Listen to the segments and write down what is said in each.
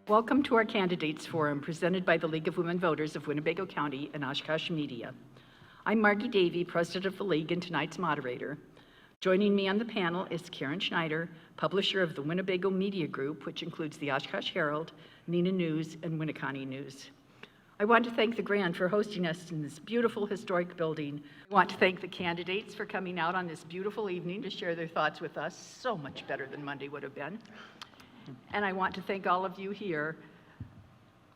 Welcome to our Candidates Forum presented by the League of Women Voters of Winnebago County and Oshkosh Media. I'm Margie Davey, President of the League and tonight's moderator. Joining me on the panel is Karen Schneider, publisher of the Winnebago Media Group, which includes the Oshkosh Herald, Neenah News, and Winneconne News. I want to thank the Grand for hosting us in this beautiful historic building. I want to thank the candidates for coming out on this beautiful evening to share their thoughts with us, so much better than Monday would have been. And I want to thank all of you here,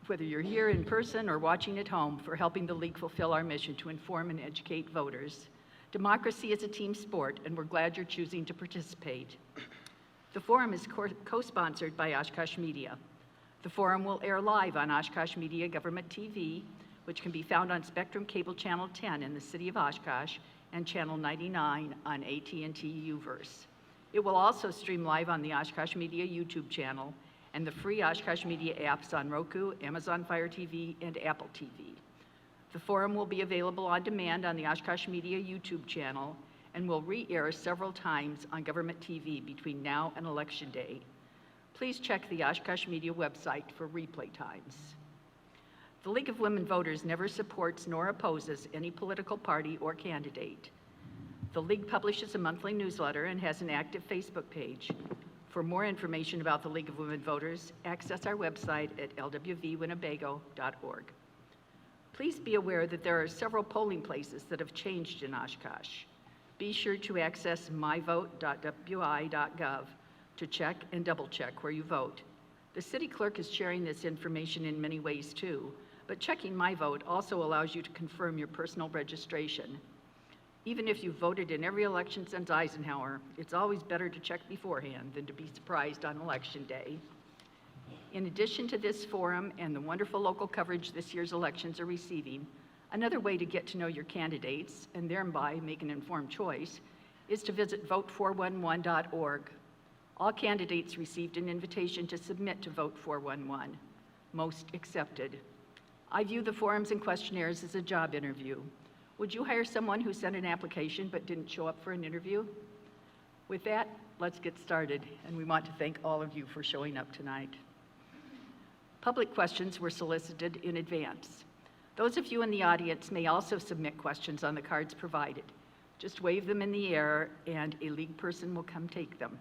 whether you're here in person or watching at home, for helping the League fulfill our mission to inform and educate voters. Democracy is a team sport, and we're glad you're choosing to participate. The forum is co-sponsored by Oshkosh Media. The forum will air live on Oshkosh Media Government TV, which can be found on Spectrum Cable Channel 10 in the city of Oshkosh and Channel 99 on AT&T UVerse. It will also stream live on the Oshkosh Media YouTube channel and the free Oshkosh Media apps on Roku, Amazon Fire TV, and Apple TV. The forum will be available on demand on the Oshkosh Media YouTube channel and will re-air several times on government TV between now and Election Day. Please check the Oshkosh Media website for replay times. The League of Women Voters never supports nor opposes any political party or candidate. The League publishes a monthly newsletter and has an active Facebook page. For more information about the League of Women Voters, access our website at lwvwinnebago.org. Please be aware that there are several polling places that have changed in Oshkosh. Be sure to access myvote.wi.gov to check and double check where you vote. The city clerk is sharing this information in many ways too, but checking My Vote also allows you to confirm your personal registration. Even if you've voted in every election since Eisenhower, it's always better to check beforehand than to be surprised on Election Day. In addition to this forum and the wonderful local coverage this year's elections are receiving, another way to get to know your candidates and thereby make an informed choice is to visit vote411.org. All candidates received an invitation to submit to Vote 411. Most accepted. I view the forums and questionnaires as a job interview. Would you hire someone who sent an application but didn't show up for an interview? With that, let's get started, and we want to thank all of you for showing up tonight. Public questions were solicited in advance. Those of you in the audience may also submit questions on the cards provided. Just wave them in the air and a League person will come take them.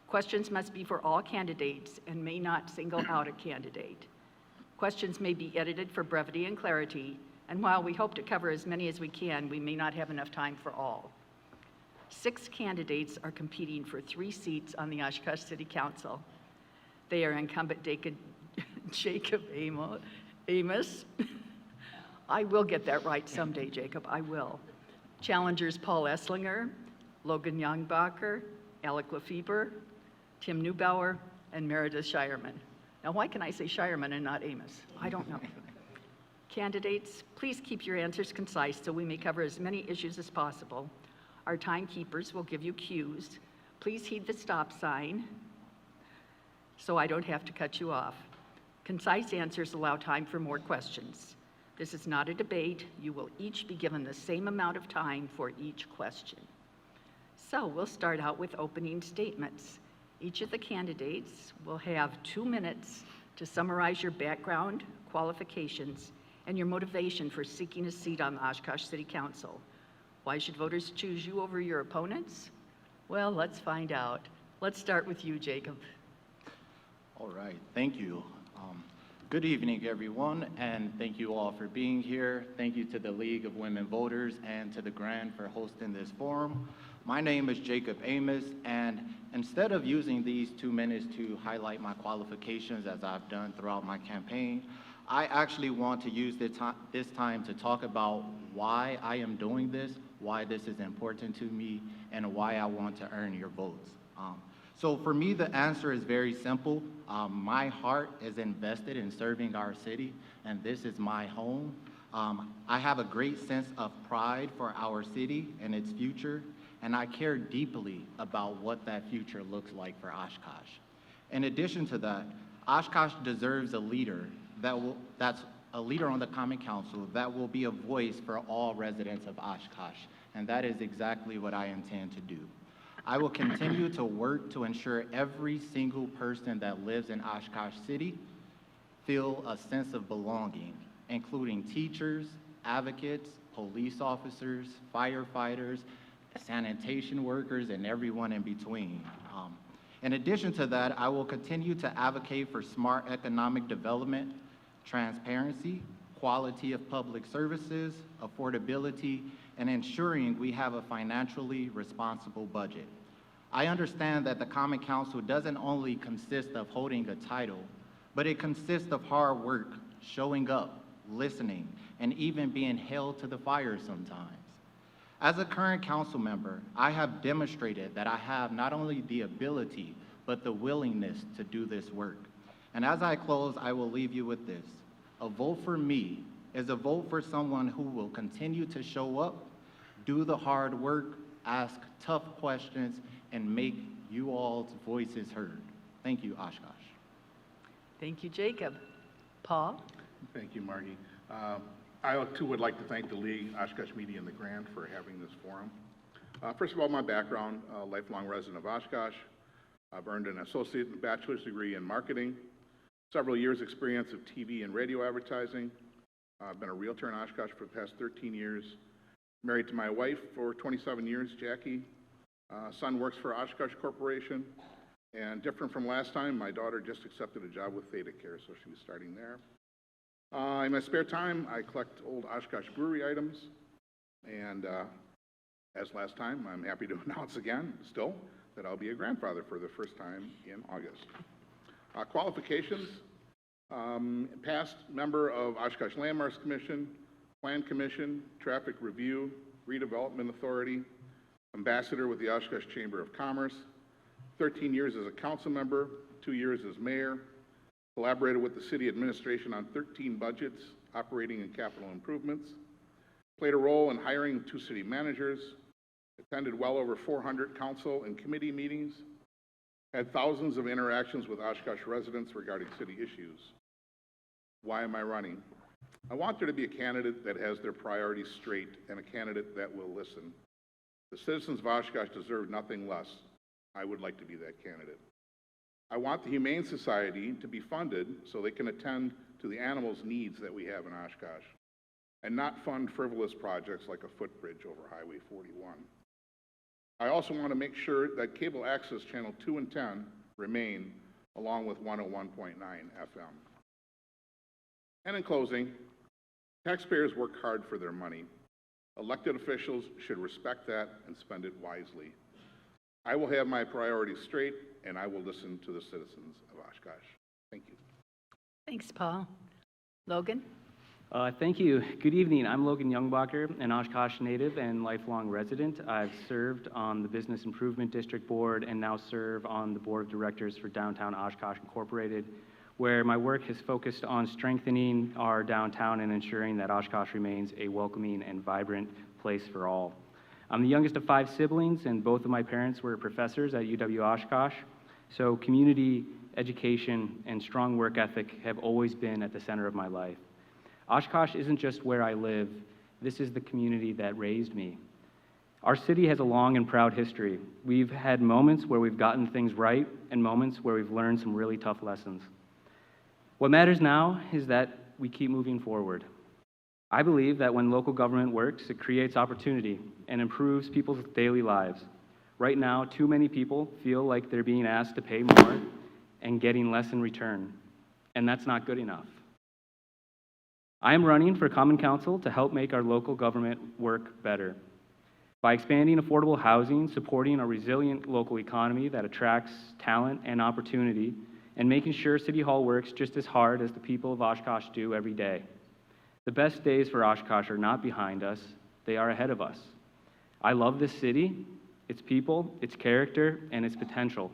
Questions must be for all candidates and may not single out a candidate. Questions may be edited for brevity and clarity, and while we hope to cover as many as we can, we may not have enough time for all. 6 candidates are competing for 3 seats on the Oshkosh City Council. They are incumbent Jacob Amos. I will get that right someday, Jacob, I will. Challengers Paul Esslinger, Logan Youngbacher, Alec Lefebvre, Tim Neubauer, and Meredith Shireman. Now, why can I say Shireman and not Amos? I don't know. Candidates, please keep your answers concise so we may cover as many issues as possible. Our timekeepers will give you cues. Please heed the stop sign so I don't have to cut you off. Concise answers allow time for more questions. This is not a debate. You will each be given the same amount of time for each question. So we'll start out with opening statements. Each of the candidates will have 2 minutes to summarize your background, qualifications, and your motivation for seeking a seat on the Oshkosh City Council. Why should voters choose you over your opponents? Well, let's find out. Let's start with you, Jacob. All right, thank you. Good evening, everyone, and thank you all for being here. Thank you to the League of Women Voters and to the Grand for hosting this forum. My name is Jacob Amos, and instead of using these 2 minutes to highlight my qualifications as I've done throughout my campaign, I actually want to use this time to talk about why I am doing this, why this is important to me, and why I want to earn your votes. So for me, the answer is very simple. My heart is invested in serving our city, and this is my home. I have a great sense of pride for our city and its future, and I care deeply about what that future looks like for Oshkosh. In addition to that, Oshkosh deserves a leader that's a leader on the Common Council that will be a voice for all residents of Oshkosh, and that is exactly what I intend to do. I will continue to work to ensure every single person that lives in Oshkosh City feel a sense of belonging, including teachers, advocates, police officers, firefighters, sanitation workers, and everyone in between. In addition to that, I will continue to advocate for smart economic development, transparency, quality of public services, affordability, and ensuring we have a financially responsible budget. I understand that the Common Council doesn't only consist of holding a title, but it consists of hard work, showing up, listening, and even being held to the fire sometimes. As a current council member, I have demonstrated that I have not only the ability, but the willingness to do this work. And as I close, I will leave you with this. A vote for me is a vote for someone who will continue to show up, do the hard work, ask tough questions, and make you all's voices heard. Thank you, Oshkosh. Thank you, Jacob. Paul? Thank you, Margie. I too would like to thank the League, Oshkosh Media, and the Grand for having this forum. First of all, my background, lifelong resident of Oshkosh. I've earned an associate and bachelor's degree in marketing, several years experience of TV and radio advertising. I've been a realtor in Oshkosh for the past 13 years, married to my wife for 27 years, Jackie. Son works for Oshkosh Corporation, and different from last time, my daughter just accepted a job with Theta Care, so she'll be starting there. In my spare time, I collect old Oshkosh brewery items, and as last time, I'm happy to announce again, still, that I'll be a grandfather for the first time in August. Qualifications, past member of Oshkosh Landmarks Commission, Plan Commission, Traffic Review, Redevelopment Authority, ambassador with the Oshkosh Chamber of Commerce, 13 years as a council member, 2 years as mayor, collaborated with the city administration on 13 budgets, operating and capital improvements, played a role in hiring 2 city managers, attended well over 400 council and committee meetings, had thousands of interactions with Oshkosh residents regarding city issues. Why am I running? I want there to be a candidate that has their priorities straight and a candidate that will listen. The citizens of Oshkosh deserve nothing less. I would like to be that candidate. I want the Humane Society to be funded so they can attend to the animals' needs that we have in Oshkosh and not fund frivolous projects like a footbridge over Highway 41. I also want to make sure that cable access channel 2 and 10 remain along with 101.9 FM. And in closing, taxpayers work hard for their money. Elected officials should respect that and spend it wisely. I will have my priorities straight, and I will listen to the citizens of Oshkosh. Thank you. Thanks, Paul. Logan? Thank you. Good evening. I'm Logan Youngbacher, an Oshkosh native and lifelong resident. I've served on the Business Improvement District Board and now serve on the Board of Directors for Downtown Oshkosh Incorporated, where my work has focused on strengthening our downtown and ensuring that Oshkosh remains a welcoming and vibrant place for all. I'm the youngest of 5 siblings, and both of my parents were professors at UW Oshkosh, so community, education, and strong work ethic have always been at the center of my life. Oshkosh isn't just where I live, this is the community that raised me. Our city has a long and proud history. We've had moments where we've gotten things right and moments where we've learned some really tough lessons. What matters now is that we keep moving forward. I believe that when local government works, it creates opportunity and improves people's daily lives. Right now, too many people feel like they're being asked to pay more and getting less in return, and that's not good enough. I am running for Common Council to help make our local government work better. By expanding affordable housing, supporting a resilient local economy that attracts talent and opportunity, and making sure City Hall works just as hard as the people of Oshkosh do every day. The best days for Oshkosh are not behind us, they are ahead of us. I love this city, its people, its character, and its potential.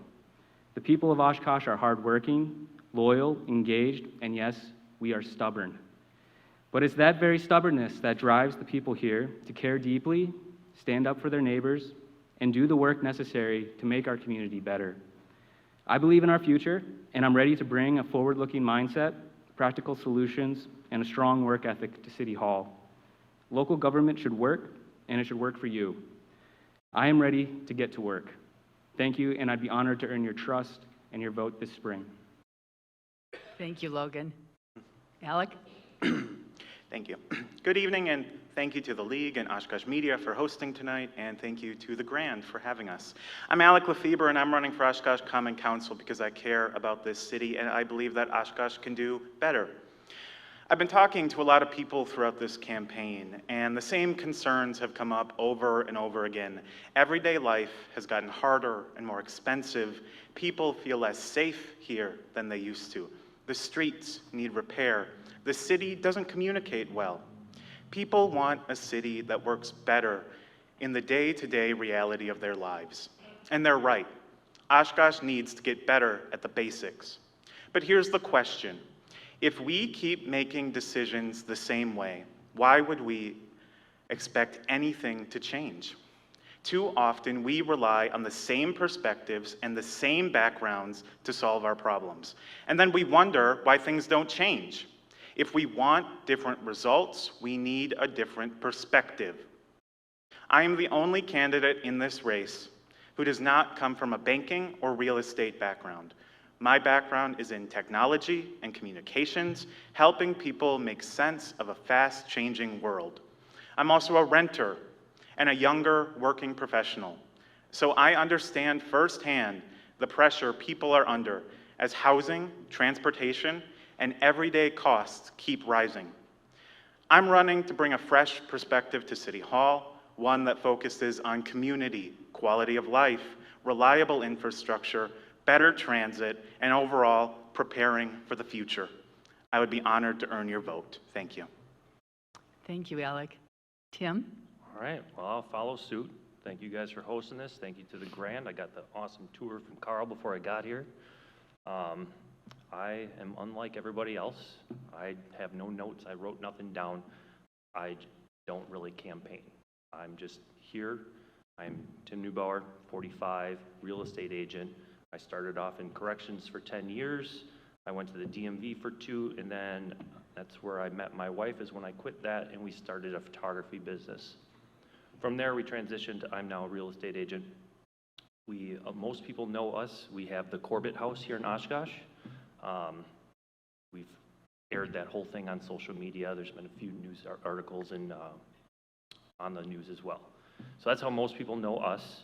The people of Oshkosh are hardworking, loyal, engaged, and yes, we are stubborn. But it's that very stubbornness that drives the people here to care deeply, stand up for their neighbors, and do the work necessary to make our community better. I believe in our future, and I'm ready to bring a forward-looking mindset, practical solutions, and a strong work ethic to City Hall. Local government should work, and it should work for you. I am ready to get to work. Thank you, and I'd be honored to earn your trust and your vote this spring. Thank you, Logan. Alec? Thank you. Good evening, and thank you to the League and Oshkosh Media for hosting tonight, and thank you to the Grand for having us. I'm Alec Lefebvre, and I'm running for Oshkosh Common Council because I care about this city, and I believe that Oshkosh can do better. I've been talking to a lot of people throughout this campaign, and the same concerns have come up over and over again. Everyday life has gotten harder and more expensive. People feel less safe here than they used to. The streets need repair. The city doesn't communicate well. People want a city that works better in the day-to-day reality of their lives. And they're right. Oshkosh needs to get better at the basics. But here's the question. If we keep making decisions the same way, why would we expect anything to change? Too often, we rely on the same perspectives and the same backgrounds to solve our problems. And then we wonder why things don't change. If we want different results, we need a different perspective. I am the only candidate in this race who does not come from a banking or real estate background. My background is in technology and communications, helping people make sense of a fast-changing world. I'm also a renter and a younger working professional, so I understand firsthand the pressure people are under as housing, transportation, and everyday costs keep rising. I'm running to bring a fresh perspective to City Hall, one that focuses on community, quality of life, reliable infrastructure, better transit, and overall preparing for the future. I would be honored to earn your vote. Thank you. Thank you, Alec. Tim? All right, well, I'll follow suit. Thank you guys for hosting this. Thank you to the Grand. I got the awesome tour from Carl before I got here. I am unlike everybody else. I have no notes. I wrote nothing down. I don't really campaign. I'm just here. I'm Tim Neubauer, 45, real estate agent. I started off in corrections for 10 years. I went to the DMV for 2, and then that's where I met my wife is when I quit that, and we started a photography business. From there, we transitioned. I'm now a real estate agent. Most people know us. We have the Corbett House here in Oshkosh. We've aired that whole thing on social media. There's been a few news articles and on the news as well. So that's how most people know us.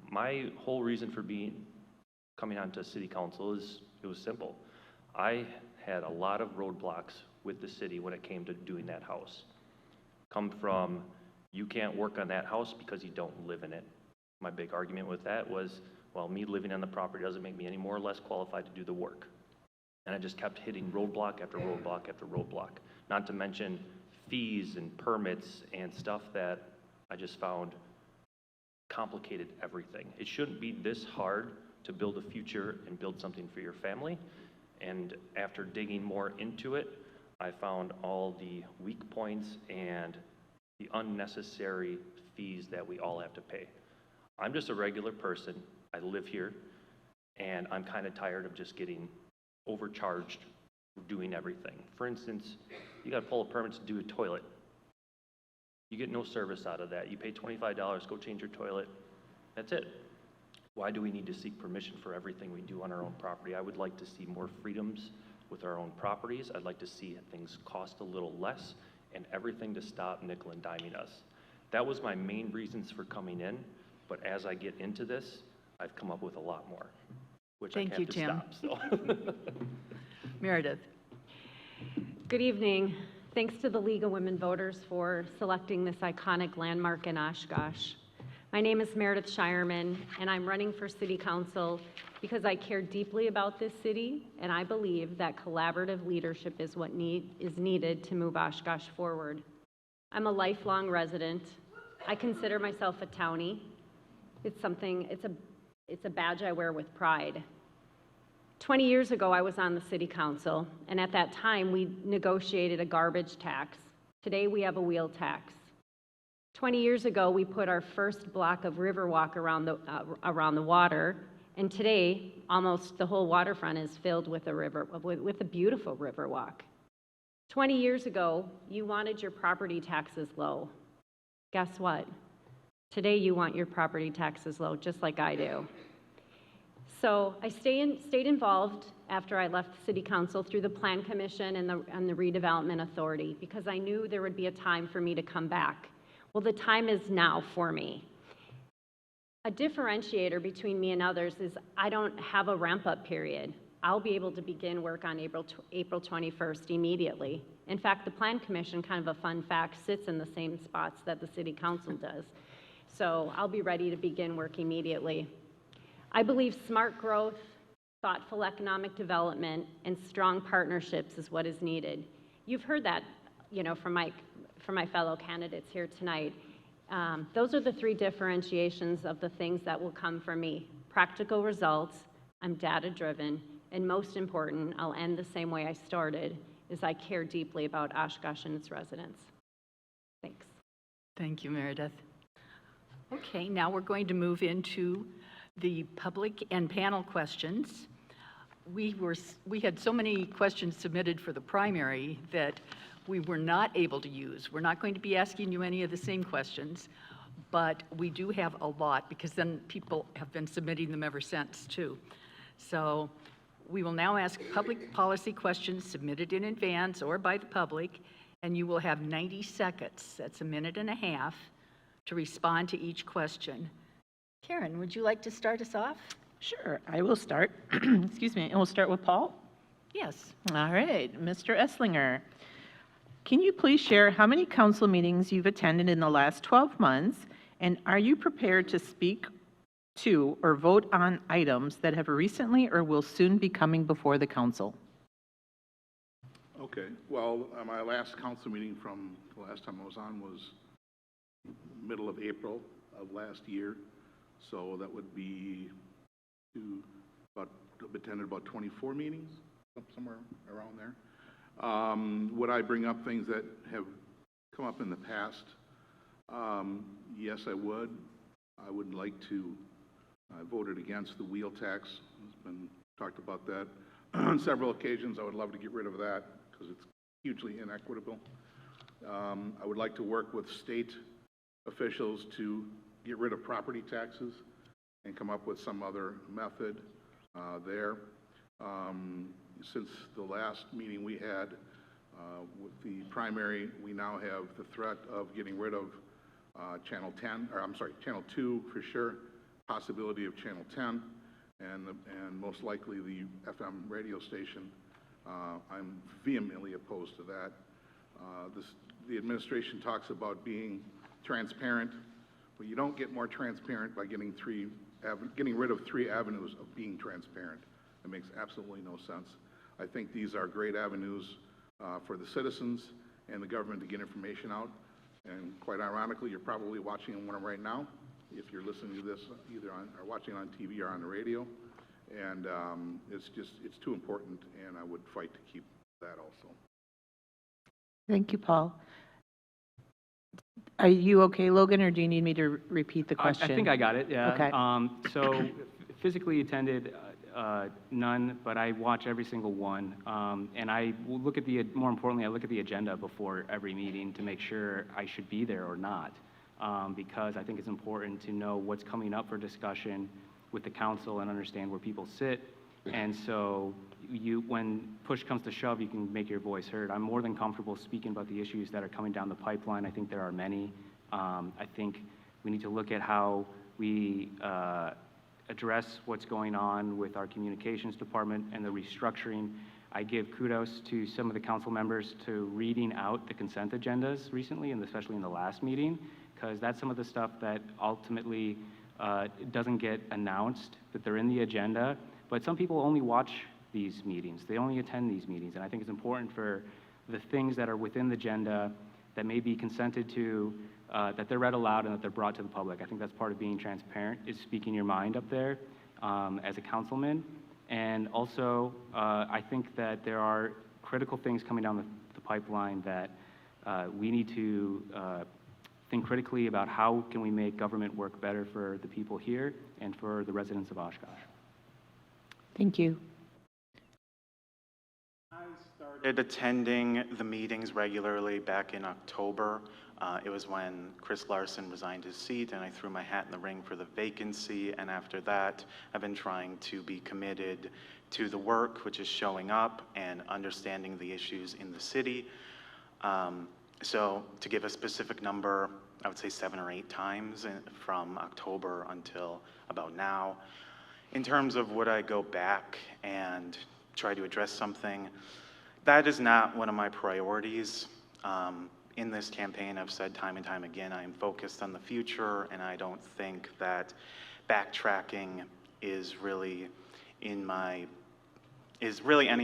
My whole reason for coming onto city council it was simple. I had a lot of roadblocks with the city when it came to doing that house. Come from, you can't work on that house because you don't live in it. My big argument with that was, well, me living on the property doesn't make me any more or less qualified to do the work. And I just kept hitting roadblock after roadblock after roadblock. Not to mention fees and permits and stuff that I just found complicated everything. It shouldn't be this hard to build a future and build something for your family. And after digging more into it, I found all the weak points and the unnecessary fees that we all have to pay. I'm just a regular person. I live here, and I'm kind of tired of just getting overcharged for doing everything. For instance, you got to pull a permit to do a toilet. You get no service out of that. You pay $25, go change your toilet. That's it. Why do we need to seek permission for everything we do on our own property? I would like to see more freedoms with our own properties. I'd like to see things cost a little less and everything to stop nickel and diming us. That was my main reasons for coming in, but as I get into this, I've come up with a lot more, which Thank I you, have to Tim. stop. So. Meredith? Good evening. Thanks to the League of Women Voters for selecting this iconic landmark in Oshkosh. My name is Meredith Shireman, and I'm running for City Council because I care deeply about this city, and I believe that collaborative leadership is what is needed to move Oshkosh forward. I'm a lifelong resident. I consider myself a townie. It's a badge I wear with pride. 20 years ago, I was on the City Council, and at that time, we negotiated a garbage tax. Today, we have a wheel tax. 20 years ago, we put our first block of Riverwalk around the water, and today, almost the whole waterfront is filled with a beautiful Riverwalk. 20 years ago, you wanted your property taxes low. Guess what? Today, you want your property taxes low, just like I do. So I stayed involved after I left City Council through the Plan Commission and the Redevelopment Authority because I knew there would be a time for me to come back. Well, the time is now for me. A differentiator between me and others is I don't have a ramp-up period. I'll be able to begin work on April 21st immediately. In fact, the Plan Commission, kind of a fun fact, sits in the same spots that the City Council does. So I'll be ready to begin work immediately. I believe smart growth, thoughtful economic development, and strong partnerships is what is needed. You've heard that, from my fellow candidates here tonight. Those are the three differentiations of the things that will come from me. Practical results, I'm data-driven, and most important, I'll end the same way I started, is I care deeply about Oshkosh and its residents. Thanks. Thank you, Meredith. Okay, now we're going to move into the public and panel questions. We had so many questions submitted for the primary that we were not able to use. We're not going to be asking you any of the same questions, but we do have a lot because then people have been submitting them ever since too. So we will now ask public policy questions submitted in advance or by the public, and you will have 90 seconds, that's a minute and a half, to respond to each question. Karen, would you like to start us off? Sure, I will start. Excuse me, and we'll start with Paul. Yes. All right, Mr. Esslinger, can you please share how many council meetings you've attended in the last 12 months, and are you prepared to speak to or vote on items that have recently or will soon be coming before the council? Okay, well, my last council meeting from the last time I was on was middle of April of last year. So that would be I've attended about 24 meetings, somewhere around there. Would I bring up things that have come up in the past? Yes, I would. I would like to. I voted against the wheel tax. It's been talked about that on several occasions. I would love to get rid of that because it's hugely inequitable. I would like to work with state officials to get rid of property taxes and come up with some other method there. Since the last meeting we had with the primary, we now have the threat of getting rid of Channel 10, or I'm sorry, Channel 2 for sure, possibility of Channel 10, and most likely the FM radio station. I'm vehemently opposed to that. The administration talks about being transparent, but you don't get more transparent by getting rid of 3 avenues of being transparent. It makes absolutely no sense. I think these are great avenues for the citizens and the government to get information out. And quite ironically, you're probably watching one of them right now, if you're listening to this either on or watching on TV or on the radio. And it's too important, and I would fight to keep that also. Thank you, Paul. Are you okay, Logan, or do you need me to repeat the question? I think I got it, yeah. Okay. So physically attended, none, but I watch every single one. And I will look at more importantly, I look at the agenda before every meeting to make sure I should be there or not. Because I think it's important to know what's coming up for discussion with the council and understand where people sit. And so when push comes to shove, you can make your voice heard. I'm more than comfortable speaking about the issues that are coming down the pipeline. I think there are many. I think we need to look at how we address what's going on with our communications department and the restructuring. I give kudos to some of the council members to reading out the consent agendas recently, and especially in the last meeting, because that's some of the stuff that ultimately doesn't get announced, that they're in the agenda. But some people only watch these meetings. They only attend these meetings. And I think it's important for the things that are within the agenda that may be consented to, that they're read aloud and that they're brought to the public. I think that's part of being transparent, is speaking your mind up there as a councilman. And also, I think that there are critical things coming down the pipeline that we need to think critically about how can we make government work better for the people here and for the residents of Oshkosh. Thank you. started attending the meetings regularly back in October. It was when Chris Larson resigned his seat and I threw my hat in the ring for the vacancy. And after that, I've been trying to be committed to the work, which is showing up and understanding the issues in the city. So to give a specific number, I would say 7 or 8 times from October until about now. In terms of would I go back and try to address something, that is not one of my priorities. In this campaign, I've said time and time again, I am focused on the future, and I don't think that backtracking is really any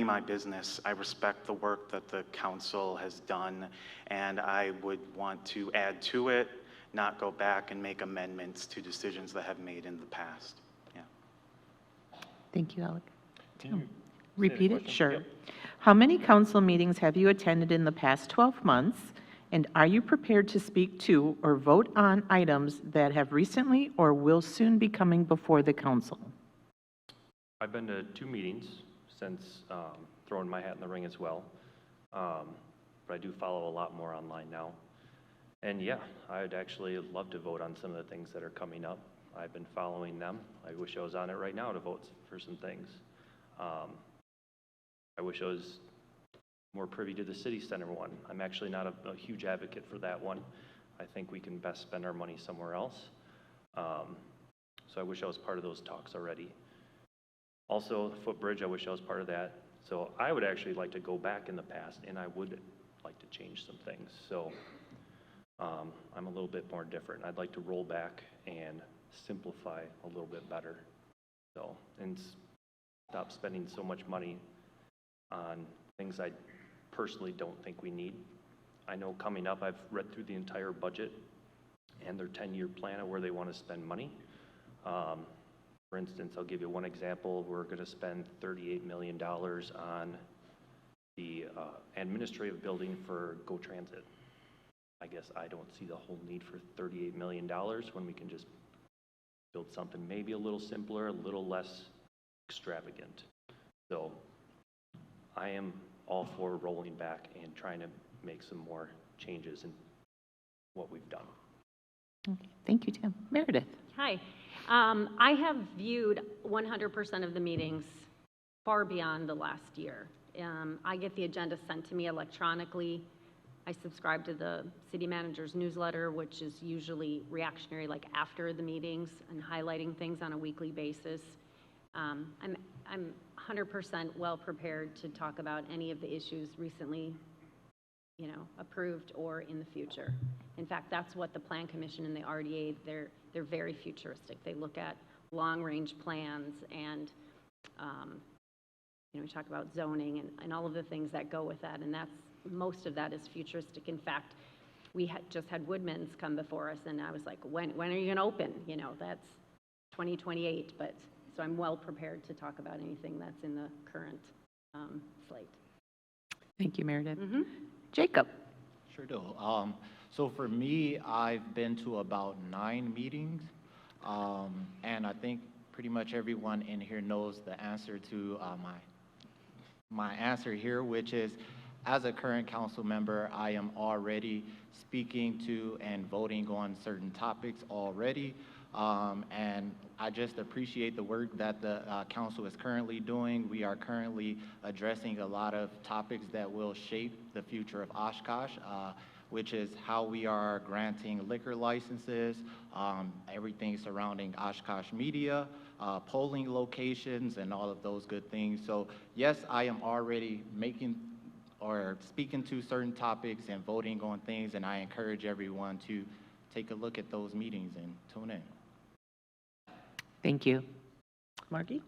of my business. I respect the work that the council has done, and I would want to add to it, not go back and make amendments to decisions that have made in the past. Yeah. Thank you, Alec. Can you say the Repeat it? question? Sure. Yep. How many council meetings have you attended in the past 12 months? And are you prepared to speak to or vote on items that have recently or will soon be coming before the council? I've been to 2 meetings since throwing my hat in the ring as well. But I do follow a lot more online now. And yeah, I'd actually love to vote on some of the things that are coming up. I've been following them. I wish I was on it right now to vote for some things. I wish I was more privy to the city center one. I'm actually not a huge advocate for that one. I think we can best spend our money somewhere else. So I wish I was part of those talks already. Also, the footbridge, I wish I was part of that. So I would actually like to go back in the past, and I would like to change some things. So I'm a little bit more different. I'd like to roll back and simplify a little bit better. So, and stop spending so much money on things I personally don't think we need. I know coming up, I've read through the entire budget and their 10-year plan of where they want to spend money. For instance, I'll give you one example. We're going to spend $38 million on the administrative building for Go Transit. I guess I don't see the whole need for $38 million when we can just build something maybe a little simpler, a little less extravagant. So I am all for rolling back and trying to make some more changes in what we've done. Okay. Thank you, Tim. Meredith? Hi. I have viewed 100% of the meetings far beyond the last year. I get the agenda sent to me electronically. I subscribe to the city manager's newsletter, which is usually reactionary, like after the meetings, and highlighting things on a weekly basis. I'm 100% well prepared to talk about any of the issues recently, approved or in the future. In fact, that's what the Plan Commission and the RDA, they're very futuristic. They look at long-range plans and, we talk about zoning and all of the things that go with that, and most of that is futuristic. In fact, we just had Woodman's come before us, and I was like, when are you going to open? That's 2028, so I'm well prepared to talk about anything that's in the current slate. Thank you, Meredith. Mm-hmm. Jacob? Sure do. So for me, I've been to about 9 meetings, and I think pretty much everyone in here knows the answer to my answer here, which is, as a current council member, I am already speaking to and voting on certain topics already, and I just appreciate the work that the council is currently doing. We are currently addressing a lot of topics that will shape the future of Oshkosh, which is how we are granting liquor licenses, everything surrounding Oshkosh media, polling locations, and all of those good things. So yes, I am already speaking to certain topics and voting on things, and I encourage everyone to take a look at those meetings and tune in. Thank you. Margie?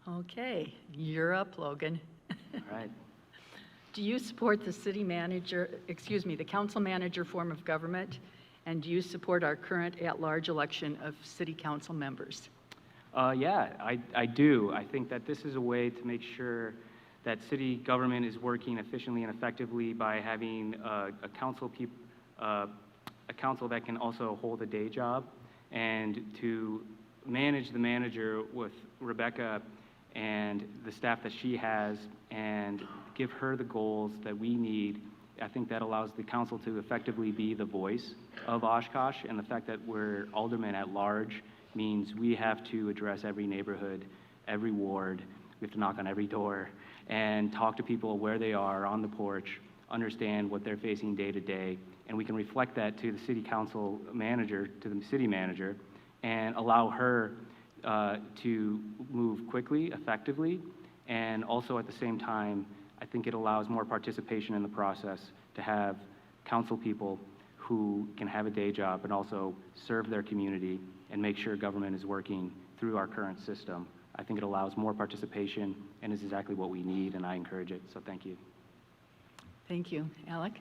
Okay, you're up, Logan. All right. Do you support the council manager form of government? And do you support our current at-large election of city council members? Yeah, I do. I think that this is a way to make sure that city government is working efficiently and effectively by having a council that can also hold a day job, and to manage the manager with Rebecca and the staff that she has and give her the goals that we need. I think that allows the council to effectively be the voice of Oshkosh, and the fact that we're aldermen at large means we have to address every neighborhood, every ward. We have to knock on every door and talk to people where they are on the porch, understand what they're facing day to day, and we can reflect that to the city council manager, to the city manager, and allow her to move quickly, effectively, and also at the same time, I think it allows more participation in the process to have council people who can have a day job and also serve their community and make sure government is working through our current system. I think it allows more participation and is exactly what we need, and I encourage it, so thank you. Thank you. Alec?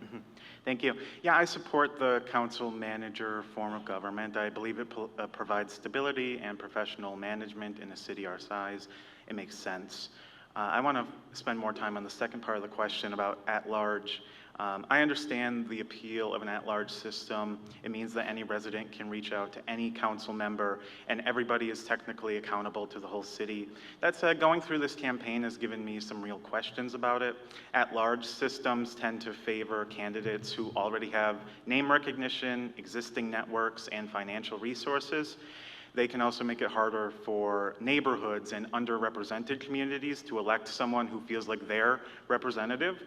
Thank you. Yeah, I support the council manager form of government. I believe it provides stability and professional management in a city our size. It makes sense. I want to spend more time on the second part of the question about at-large. I understand the appeal of an at-large system. It means that any resident can reach out to any council member, and everybody is technically accountable to the whole city. That said, going through this campaign has given me some real questions about it. At-large systems tend to favor candidates who already have name recognition, existing networks, and financial resources. They can also make it harder for neighborhoods and underrepresented communities to elect someone who feels like their representative.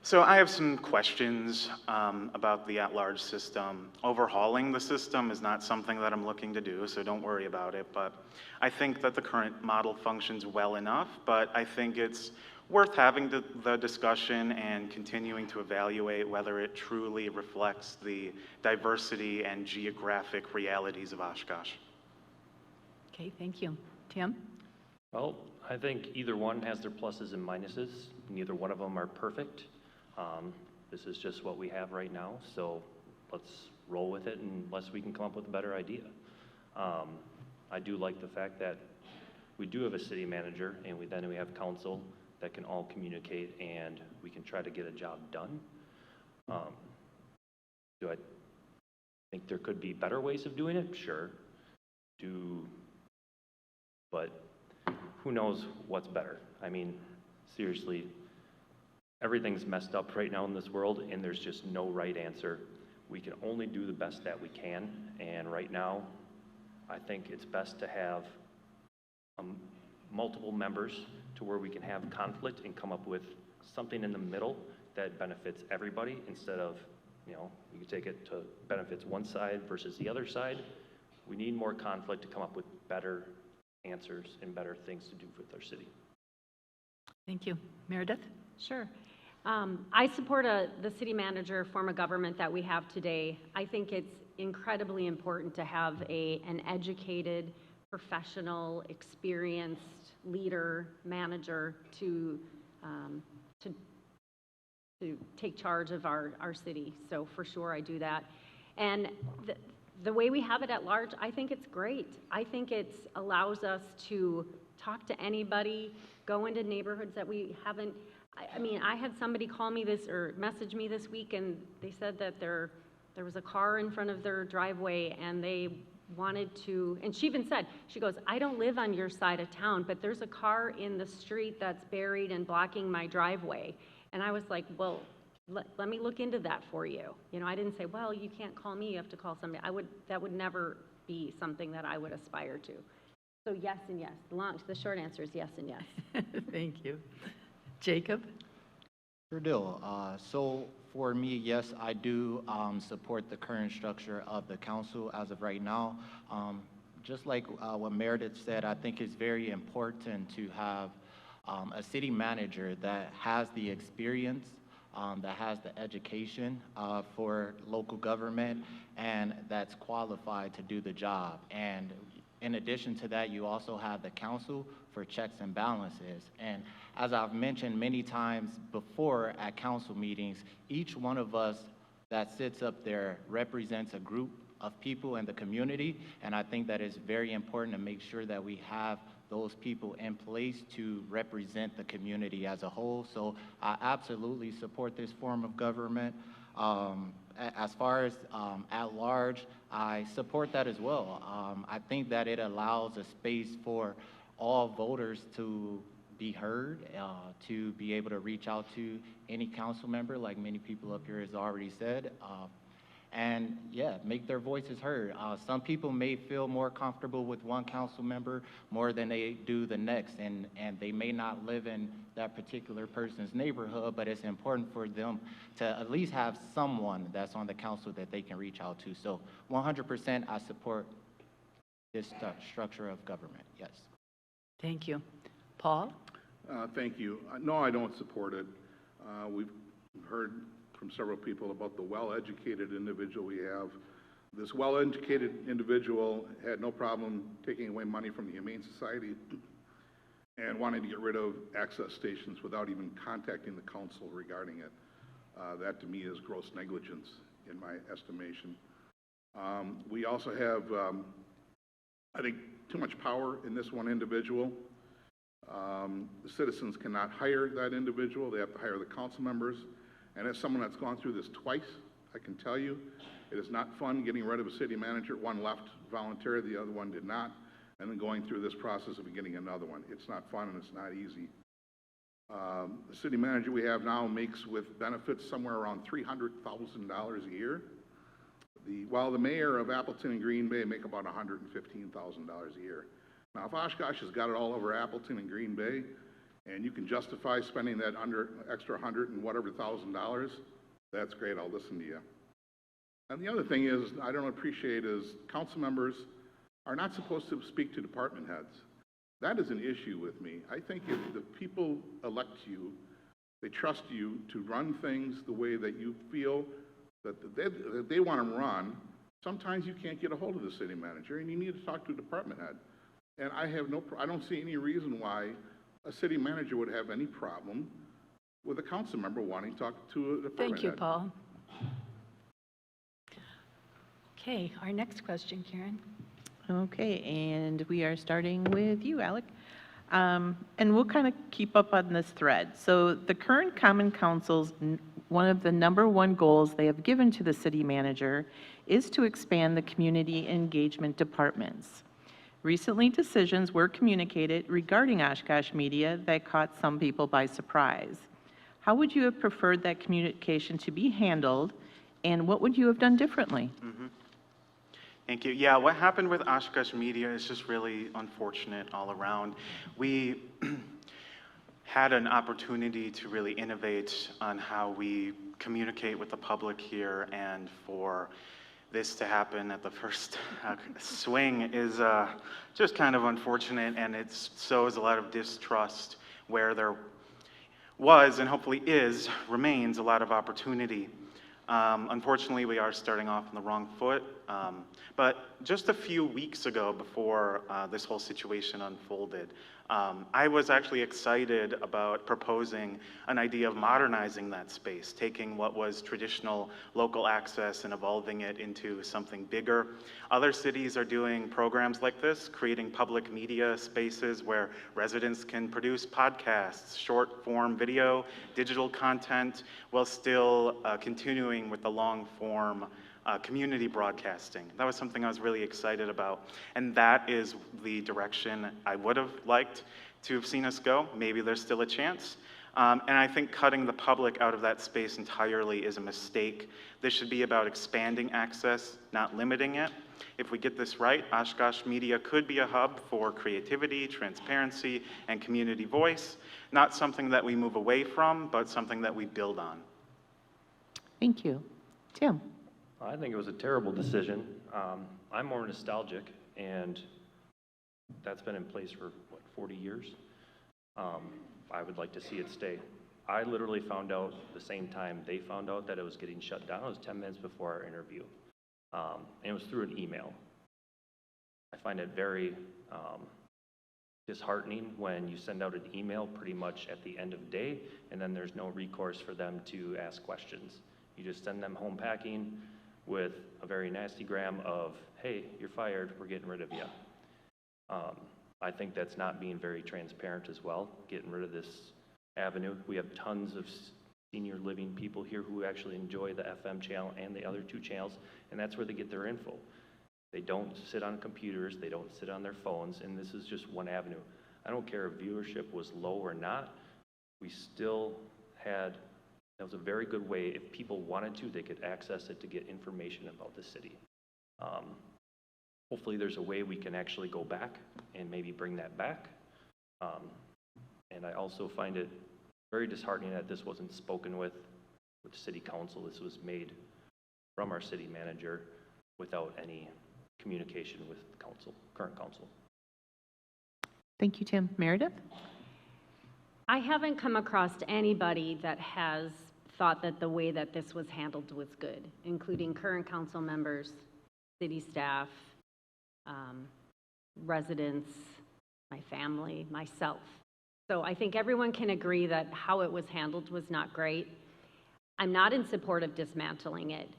So I have some questions about the at-large system. Overhauling the system is not something that I'm looking to do, so don't worry about it. But I think that the current model functions well enough, but I think it's worth having the discussion and continuing to evaluate whether it truly reflects the diversity and geographic realities of Oshkosh. Okay, thank you. Tim? Well, I think either one has their pluses and minuses. Neither one of them are perfect. This is just what we have right now, so let's roll with it unless we can come up with a better idea. I do like the fact that we do have a city manager, and then we have council that can all communicate, and we can try to get a job done. Do I think there could be better ways of doing it? Sure. But who knows what's better? I mean, seriously, everything's messed up right now in this world, and there's just no right answer. We can only do the best that we can, and right now, I think it's best to have multiple members to where we can have conflict and come up with something in the middle that benefits everybody instead of, you can take it to benefits one side versus the other side. We need more conflict to come up with better answers and better things to do with our city. Thank you. Meredith? Sure. I support the city manager form of government that we have today. I think it's incredibly important to have an educated, professional, experienced leader, manager to take charge of our city. So for sure, I do that. And the way we have it at large, I think it's great. I think it allows us to talk to anybody, go into neighborhoods that we haven't. I mean, I had somebody call me message me this week, and they said that there was a car in front of their driveway, and they wanted to, and she even said, she goes, I don't live on your side of town, but there's a car in the street that's buried and blocking my driveway. And I was like, well, let me look into that for you. I didn't say, well, you can't call me, you have to call somebody. That would never be something that I would aspire to. So yes and yes. The short answer is yes and yes. Thank you. Jacob? Sure do. So for me, yes, I do support the current structure of the council as of right now. Just like what Meredith said, I think it's very important to have a city manager that has the experience, that has the education for local government, and that's qualified to do the job. And in addition to that, you also have the council for checks and balances. And as I've mentioned many times before at council meetings, each one of us that sits up there represents a group of people in the community, and I think that it's very important to make sure that we have those people in place to represent the community as a whole. So I absolutely support this form of government. As far as at large, I support that as well. I think that it allows a space for all voters to be heard, to be able to reach out to any council member, like many people up here has already said, and yeah, make their voices heard. Some people may feel more comfortable with one council member more than they do the next, and they may not live in that particular person's neighborhood, but it's important for them to at least have someone that's on the council that they can reach out to. So 100% I support this structure of government, yes. Thank you. Paul? Thank you. No, I don't support it. We've heard from several people about the well-educated individual we have. This well-educated individual had no problem taking away money from the Humane Society and wanting to get rid of access stations without even contacting the council regarding it. That to me is gross negligence in my estimation. We also have, I think, too much power in this one individual. The citizens cannot hire that individual. They have to hire the council members. And as someone that's gone through this twice, I can tell you, it is not fun getting rid of a city manager. One left voluntarily, the other one did not, and then going through this process of getting another one. It's not fun and it's not easy. The city manager we have now makes with benefits somewhere around $300,000 a year. While the mayor of Appleton and Green Bay make about $115,000 a year. Now, if Oshkosh has got it all over Appleton and Green Bay, and you can justify spending that extra $100 and whatever $1,000, that's great, I'll listen to you. And the other thing is, I don't appreciate is council members are not supposed to speak to department heads. That is an issue with me. I think if the people elect you, they trust you to run things the way that you feel that they want them run, sometimes you can't get a hold of the city manager and you need to talk to a department head. And I don't see any reason why a city manager would have any problem with a council member wanting to talk to a department Thank you, head. Paul. Okay, our next question, Karen. Okay, and we are starting with you, Alec. And we'll kind of keep up on this thread. So the current Common Council's one of the #1 goals they have given to the city manager is to expand the community engagement departments. Recently, decisions were communicated regarding Oshkosh Media that caught some people by surprise. How would you have preferred that communication to be handled, and what would you have done differently? Thank you. Yeah, what happened with Oshkosh Media is just really unfortunate all around. We had an opportunity to really innovate on how we communicate with the public here, and for this to happen at the first swing is just kind of unfortunate, and it sows a lot of distrust where there was, and hopefully remains a lot of opportunity. Unfortunately, we are starting off on the wrong foot, but just a few weeks ago before this whole situation unfolded, I was actually excited about proposing an idea of modernizing that space, taking what was traditional local access and evolving it into something bigger. Other cities are doing programs like this, creating public media spaces where residents can produce podcasts, short form video, digital content, while still continuing with the long form community broadcasting. That was something I was really excited about. And that is the direction I would have liked to have seen us go. Maybe there's still a chance. And I think cutting the public out of that space entirely is a mistake. This should be about expanding access, not limiting it. If we get this right, Oshkosh Media could be a hub for creativity, transparency, and community voice. Not something that we move away from, but something that we build on. Thank you. Tim? I think it was a terrible decision. I'm more nostalgic, and that's been in place for, 40 years? I would like to see it stay. I literally found out the same time they found out that it was getting shut down. It was 10 minutes before our interview, and it was through an email. I find it very disheartening when you send out an email pretty much at the end of the day, and then there's no recourse for them to ask questions. You just send them home packing with a very nasty gram of, hey, you're fired, we're getting rid of you. I think that's not being very transparent as well, getting rid of this avenue. We have tons of senior living people here who actually enjoy the FM channel and the other 2 channels, and that's where they get their info. They don't sit on computers, they don't sit on their phones, and this is just one avenue. I don't care if viewership was low or not, we still had, that was a very good way, if people wanted to, they could access it to get information about the city. Hopefully there's a way we can actually go back and maybe bring that back. And I also find it very disheartening that this wasn't spoken with city council. This was made from our city manager without any communication with the council, current council. Thank you, Tim. Meredith? I haven't come across anybody that has thought that the way that this was handled was good, including current council members, city staff, residents, my family, myself. So I think everyone can agree that how it was handled was not great. I'm not in support of dismantling it,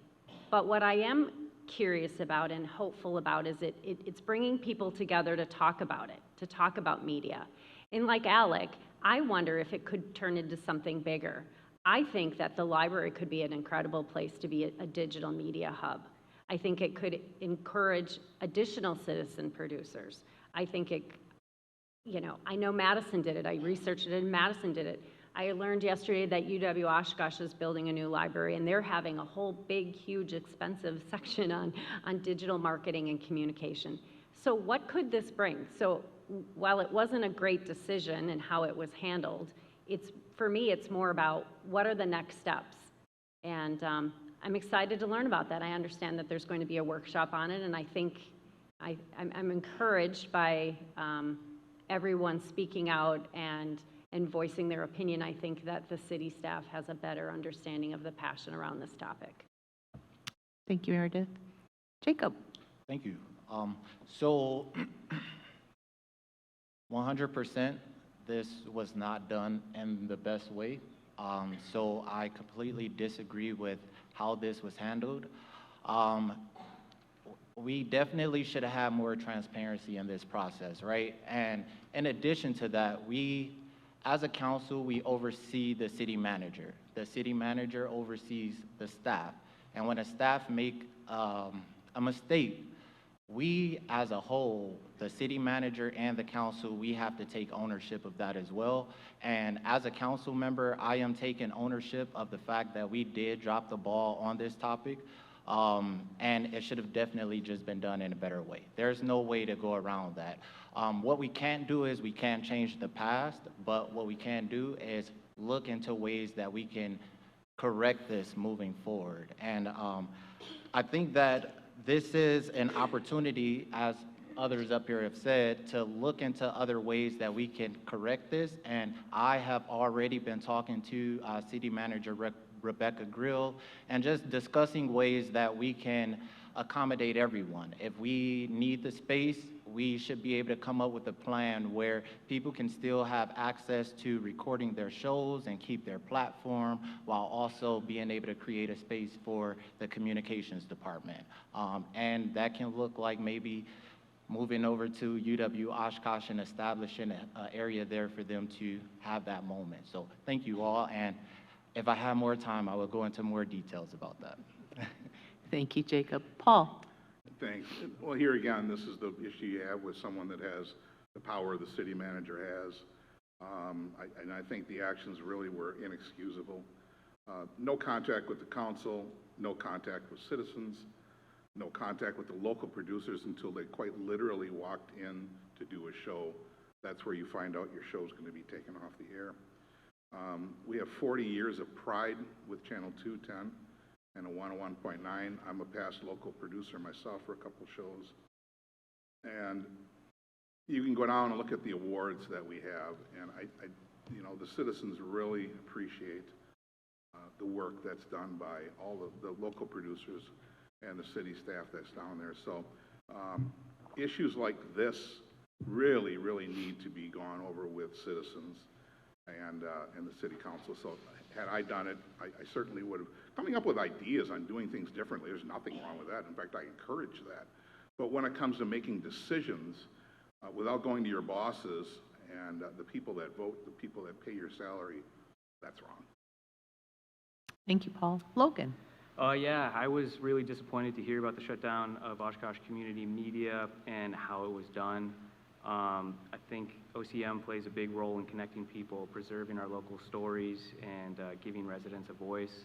but what I am curious about and hopeful about is it's bringing people together to talk about it, to talk about media. And like Alec, I wonder if it could turn into something bigger. I think that the library could be an incredible place to be a digital media hub. I think it could encourage additional citizen producers. I think it, you know, I know Madison did it. I researched it and Madison did it. I learned yesterday that UW Oshkosh is building a new library and they're having a whole big, huge, expensive section on digital marketing and communication. So what could this bring? So while it wasn't a great decision and how it was handled, for me, it's more about what are the next steps. And I'm excited to learn about that. I understand that there's going to be a workshop on it, and I think I'm encouraged by everyone speaking out and voicing their opinion. I think that the city staff has a better understanding of the passion around this topic. Thank you, Meredith. Jacob? Thank you. So 100% this was not done in the best way. So I completely disagree with how this was handled. We definitely should have had more transparency in this process, right? And in addition to that, we, as a council, we oversee the city manager. The city manager oversees the staff. And when a staff make a mistake, we as a whole, the city manager and the council, we have to take ownership of that as well. And as a council member, I am taking ownership of the fact that we did drop the ball on this topic. And it should have definitely just been done in a better way. There's no way to go around that. What we can't do is we can't change the past, but what we can do is look into ways that we can correct this moving forward. And I think that this is an opportunity, as others up here have said, to look into other ways that we can correct this. And I have already been talking to City Manager Rebecca Grill and just discussing ways that we can accommodate everyone. If we need the space, we should be able to come up with a plan where people can still have access to recording their shows and keep their platform while also being able to create a space for the communications department. And that can look like maybe moving over to UW Oshkosh and establishing an area there for them to have that moment. So thank you all. And if I had more time, I would go into more details about that. Thank you, Jacob. Paul? Thanks. Well, here again, this is the issue you have with someone that has the power the city manager has. And I think the actions really were inexcusable. No contact with the council, no contact with citizens, no contact with the local producers until they quite literally walked in to do a show. That's where you find out your show's going to be taken off the air. We have 40 years of pride with Channel 210 and a 101.9. I'm a past local producer myself for a couple shows. And you can go down and look at the awards that we have, and you know, the citizens really appreciate the work that's done by all of the local producers and the city staff that's down there. So issues like this really, really need to be gone over with citizens and the city council. So had I done it, I certainly would have. Coming up with ideas on doing things differently, there's nothing wrong with that. In fact, I encourage that. But when it comes to making decisions without going to your bosses and the people that vote, the people that pay your salary, that's wrong. Thank you, Paul. Logan? Yeah, I was really disappointed to hear about the shutdown of Oshkosh Community Media and how it was done. I think OCM plays a big role in connecting people, preserving our local stories, and giving residents a voice.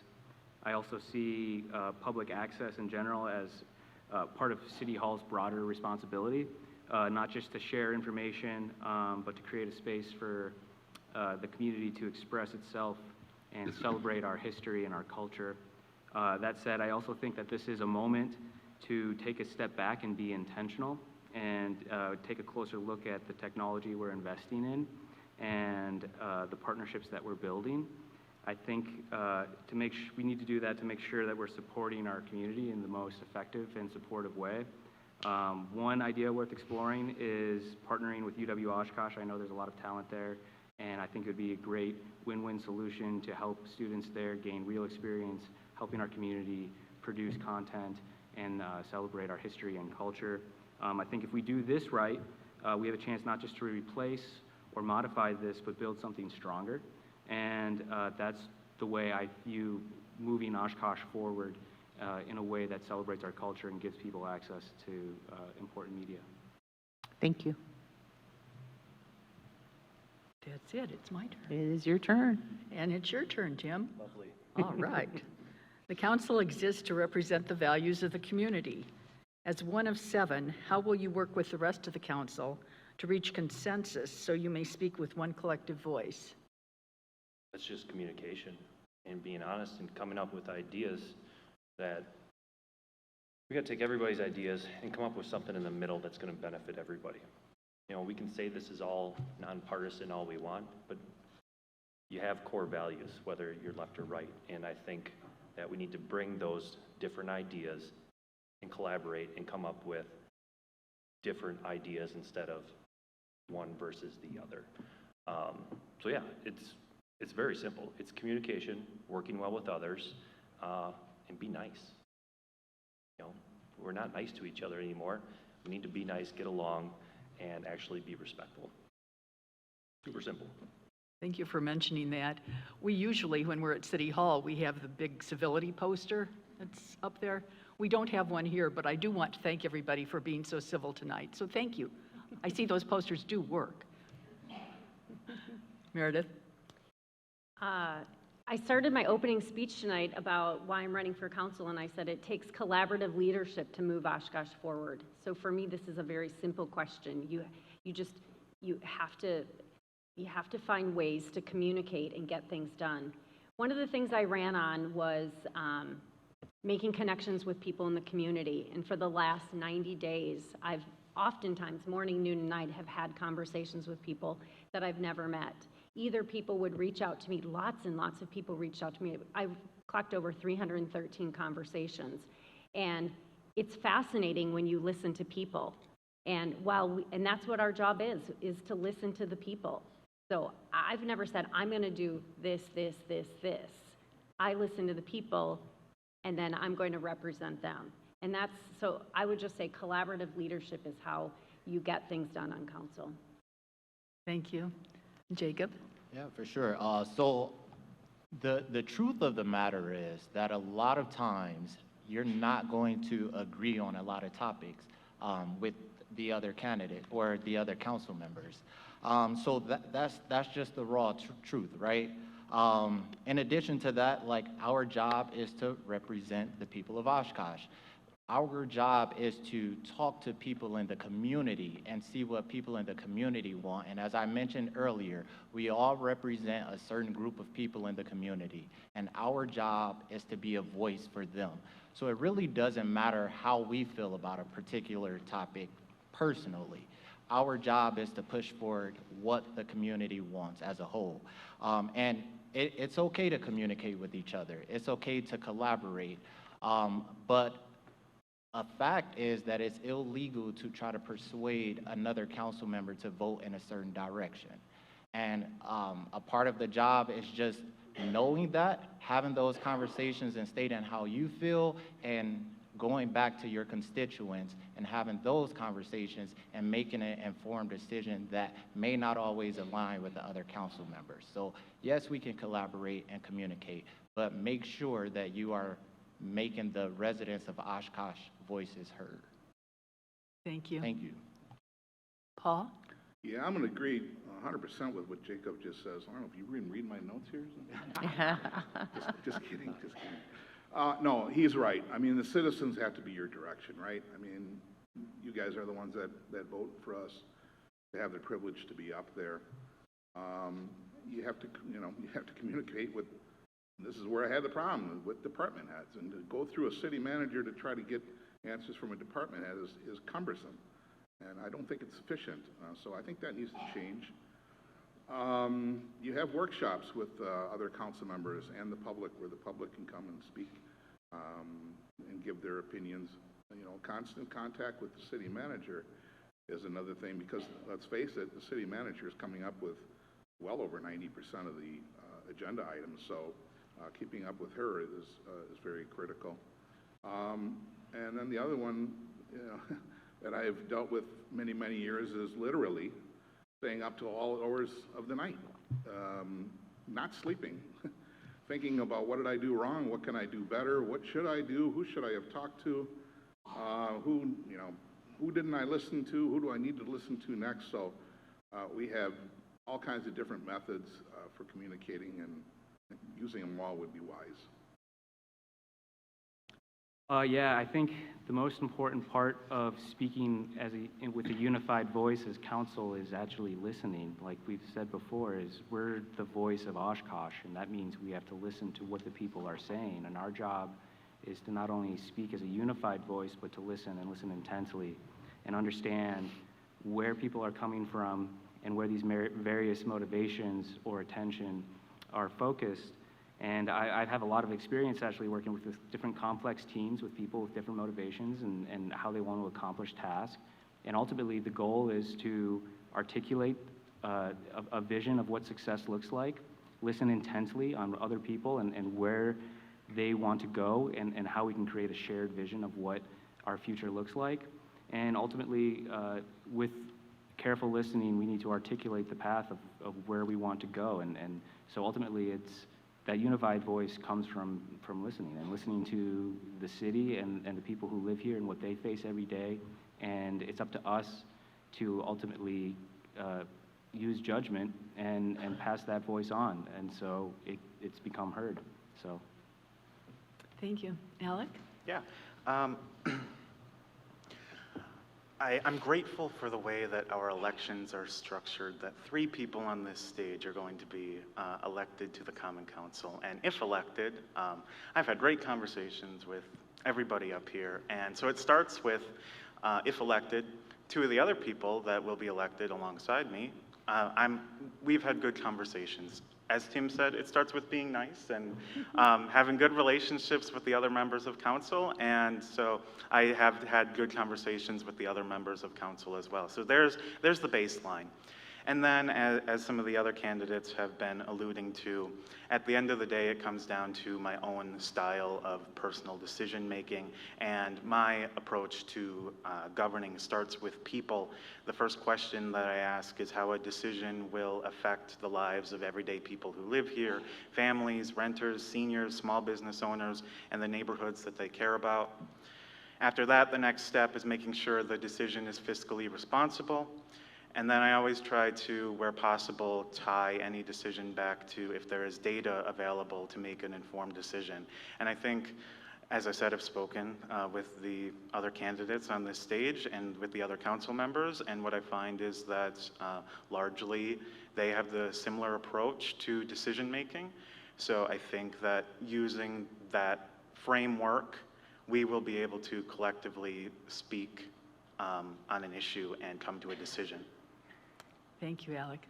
I also see public access in general as part of City Hall's broader responsibility, not just to share information, but to create a space for the community to express itself and celebrate our history and our culture. That said, I also think that this is a moment to take a step back and be intentional and take a closer look at the technology we're investing in and the partnerships that we're building. I think we need to do that to make sure that we're supporting our community in the most effective and supportive way. One idea worth exploring is partnering with UW Oshkosh. I know there's a lot of talent there, and I think it would be a great win-win solution to help students there gain real experience, helping our community produce content and celebrate our history and culture. I think if we do this right, we have a chance not just to replace or modify this, but build something stronger. And that's the way I view moving Oshkosh forward in a way that celebrates our culture and gives people access to important media. Thank you. That's it, it's my turn. It is your turn. And it's your turn, Jim. Lovely. All right. The council exists to represent the values of the community. As one of 7, how will you work with the rest of the council to reach consensus so you may speak with one collective voice? That's just communication and being honest and coming up with ideas that we got to take everybody's ideas and come up with something in the middle that's going to benefit everybody. You know, we can say this is all nonpartisan, all we want, but you have core values, whether you're left or right. And I think that we need to bring those different ideas and collaborate and come up with different ideas instead of one versus the other. So yeah, it's very simple. It's communication, working well with others, and be nice. You know, we're not nice to each other anymore. We need to be nice, get along, and actually be respectful. Super simple. Thank you for mentioning that. We usually, when we're at City Hall, we have the big civility poster that's up there. We don't have one here, but I do want to thank everybody for being so civil tonight. So thank you. I see those posters do work. Meredith? I started my opening speech tonight about why I'm running for council, and I said it takes collaborative leadership to move Oshkosh forward. So for me, this is a very simple question. You have to find ways to communicate and get things done. One of the things I ran on was making connections with people in the community. And for the last 90 days, I've oftentimes, morning, noon, and night, have had conversations with people that I've never met. Either people would reach out to me, lots and lots of people reached out to me. I've clocked over 313 conversations. And it's fascinating when you listen to people. And and that's what our job is to listen to the people. So I've never said, I'm going to do this, this, this, this. I listen to the people, and then I'm going to represent them. And so I would just say collaborative leadership is how you get things done on council. Thank you. Jacob? Yeah, for sure. So the truth of the matter is that a lot of times you're not going to agree on a lot of topics with the other candidate or the other council members. So that's just the raw truth, right? In addition to that, like, our job is to represent the people of Oshkosh. Our job is to talk to people in the community and see what people in the community want. And as I mentioned earlier, we all represent a certain group of people in the community, and our job is to be a voice for them. So it really doesn't matter how we feel about a particular topic personally. Our job is to push forward what the community wants as a whole. And it's okay to communicate with each other. It's okay to collaborate. But a fact is that it's illegal to try to persuade another council member to vote in a certain direction. And a part of the job is just knowing that, having those conversations and stating how you feel, and going back to your constituents and having those conversations and making an informed decision that may not always align with the other council members. So yes, we can collaborate and communicate, but make sure that you are making the residents of Oshkosh voices heard. Thank you. Thank you. Paul? Yeah, I'm going to agree 100% with what Jacob just says. I don't know if you read my notes here. Just kidding, just kidding. No, he's right. I mean, the citizens have to be your direction, right? I mean, you guys are the ones that vote for us to have the privilege to be up there. You have to, you have to communicate with, this is where I had the problem with department heads, and to go through a city manager to try to get answers from a department head is cumbersome, and I don't think it's sufficient. So I think that needs to change. You have workshops with other council members and the public, where the public can come and speak and give their opinions. Constant contact with the city manager is another thing, because let's face it, the city manager is coming up with well over 90% of the agenda items, so keeping up with her is very critical. And then the other one, that I've dealt with many, many years is literally staying up to all hours of the night, not sleeping, thinking about what did I do wrong, what can I do better, what should I do, who should I have talked to, who didn't I listen to, who do I need to listen to next. So we have all kinds of different methods for communicating, and using them all would be wise. Yeah, I think the most important part of speaking with a unified voice as council is actually listening. Like we've said before, is we're the voice of Oshkosh, and that means we have to listen to what the people are saying. And our job is to not only speak as a unified voice, but to listen and listen intensely and understand where people are coming from and where these various motivations or attention are focused. And I have a lot of experience actually working with different complex teams with people with different motivations and how they want to accomplish tasks. And ultimately, the goal is to articulate a vision of what success looks like, listen intensely on other people and where they want to go, and how we can create a shared vision of what our future looks like. And ultimately, with careful listening, we need to articulate the path of where we want to go. And so ultimately, it's that unified voice comes from listening, and listening to the city and the people who live here and what they face every day. And it's up to us to ultimately use judgment and pass that voice on. And so it's become heard. So. Thank you. Alec? Yeah. I'm grateful for the way that our elections are structured, that 3 people on this stage are going to be elected to the Common Council. And if elected, I've had great conversations with everybody up here. And so it starts with, if elected, 2 of the other people that will be elected alongside me, we've had good conversations. As Tim said, it starts with being nice and having good relationships with the other members of council. And so I have had good conversations with the other members of council as well. So there's the baseline. And then, as some of the other candidates have been alluding to, at the end of the day, it comes down to my own style of personal decision-making, and my approach to governing starts with people. The first question that I ask is how a decision will affect the lives of everyday people who live here, families, renters, seniors, small business owners, and the neighborhoods that they care about. After that, the next step is making sure the decision is fiscally responsible. And then I always try to, where possible, tie any decision back to if there is data available to make an informed decision. And I think, as I said, I've spoken with the other candidates on this stage and with the other council members, and what I find is that largely they have the similar approach to decision making. So I think that using that framework, we will be able to collectively speak on an issue and come to a decision. Thank you, Alec.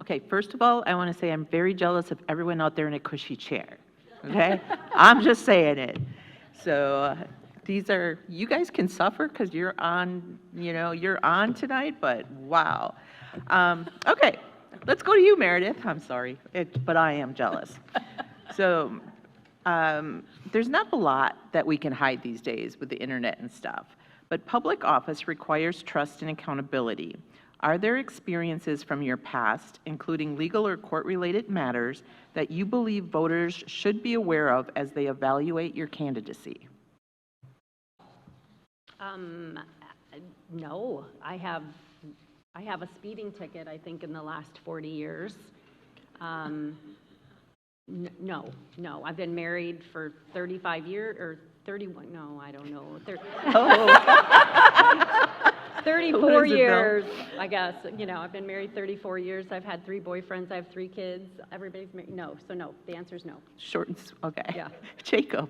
Okay, first of all, I want to say I'm very jealous of everyone out there in a cushy chair, okay? I'm just saying it. So you guys can suffer because you're on, you're on tonight, but wow. Okay, let's go to you, Meredith. I'm sorry, but I am jealous. So there's not a lot that we can hide these days with the internet and stuff, but public office requires trust and accountability. Are there experiences from your past, including legal or court-related matters, that you believe voters should be aware of as they evaluate your candidacy? No, I have I have a speeding ticket, I think, in the last 40 years. No, I've been married for 35 years, or 31, no, I don't know. 34 What is it, though? years, I guess. I've been married 34 years. I've had 3 boyfriends. I have 3 kids. Everybody's married. No, so no. The answer is no. Short and, okay. Yeah. Jacob?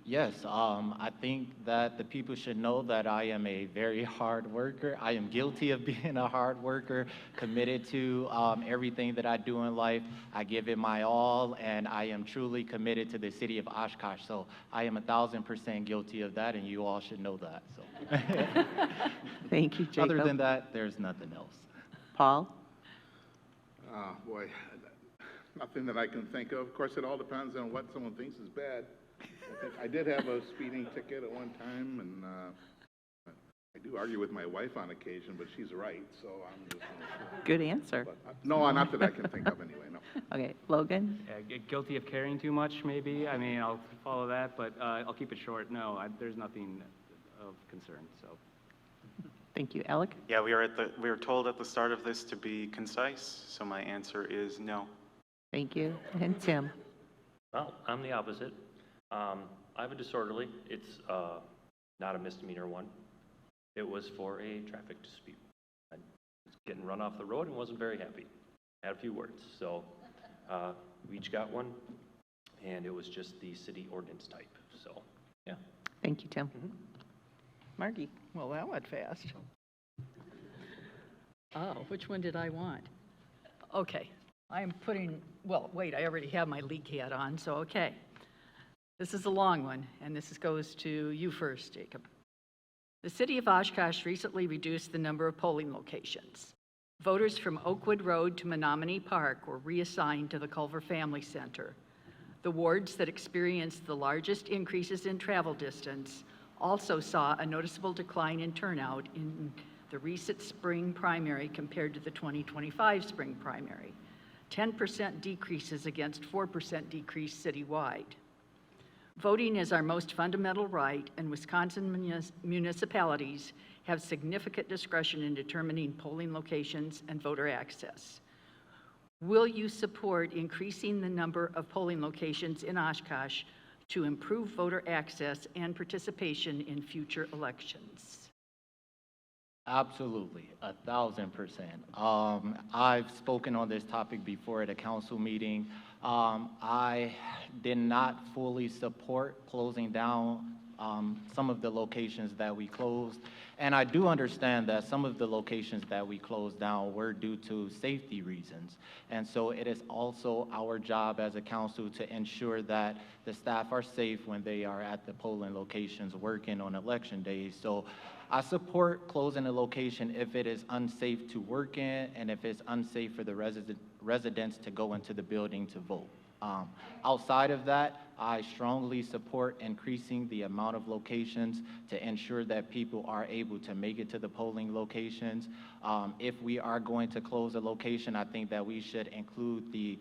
Yes, I think that the people should know that I am a very hard worker. I am guilty of being a hard worker, committed to everything that I do in life. I give it my all, and I am truly committed to the city of Oshkosh. So I am 1,000% guilty of that, and you all should know that. So, Thank you, Jacob. other than that, there's nothing else. Paul? Boy, nothing that I can think of. Of course, it all depends on what someone thinks is bad. I did have a speeding ticket at one time, and I do argue with my wife on occasion, but she's right, so I'm just Good answer. no, not that I can think of anyway, no. Okay, Logan? Guilty of caring too much, maybe. I mean, I'll follow that, but I'll keep it short. No, there's nothing of concern, so. Thank you. Alec? Yeah, we were told at the start of this to be concise, so my answer is no. Thank you. And Tim? Well, I'm the opposite. I have a disorderly. It's not a misdemeanor one. It was for a traffic dispute. I was getting run off the road and wasn't very happy. Had a few words. So we each got one, and it was just the city ordinance type. So, yeah. Thank you, Tim. Margie, well, that went fast. Oh, which one did I want? Okay, I'm putting, well, wait, I already have my league hat on, so okay. This is a long one, and this goes to you first, Jacob. The city of Oshkosh recently reduced the number of polling locations. Voters from Oakwood Road to Menominee Park were reassigned to the Culver Family Center. The wards that experienced the largest increases in travel distance also saw a noticeable decline in turnout in the recent spring primary compared to the 2025 spring primary. 10% decreases against 4% decrease citywide. Voting is our most fundamental right, and Wisconsin municipalities have significant discretion in determining polling locations and voter access. Will you support increasing the number of polling locations in Oshkosh to improve voter access and participation in future elections? Absolutely, 1,000%. I've spoken on this topic before at a council meeting. I did not fully support closing down some of the locations that we closed. And I do understand that some of the locations that we closed down were due to safety reasons. And so it is also our job as a council to ensure that the staff are safe when they are at the polling locations working on election days. So I support closing a location if it is unsafe to work in and if it's unsafe for the residents to go into the building to vote. Outside of that, I strongly support increasing the amount of locations to ensure that people are able to make it to the polling locations. If we are going to close a location, I think that we should include the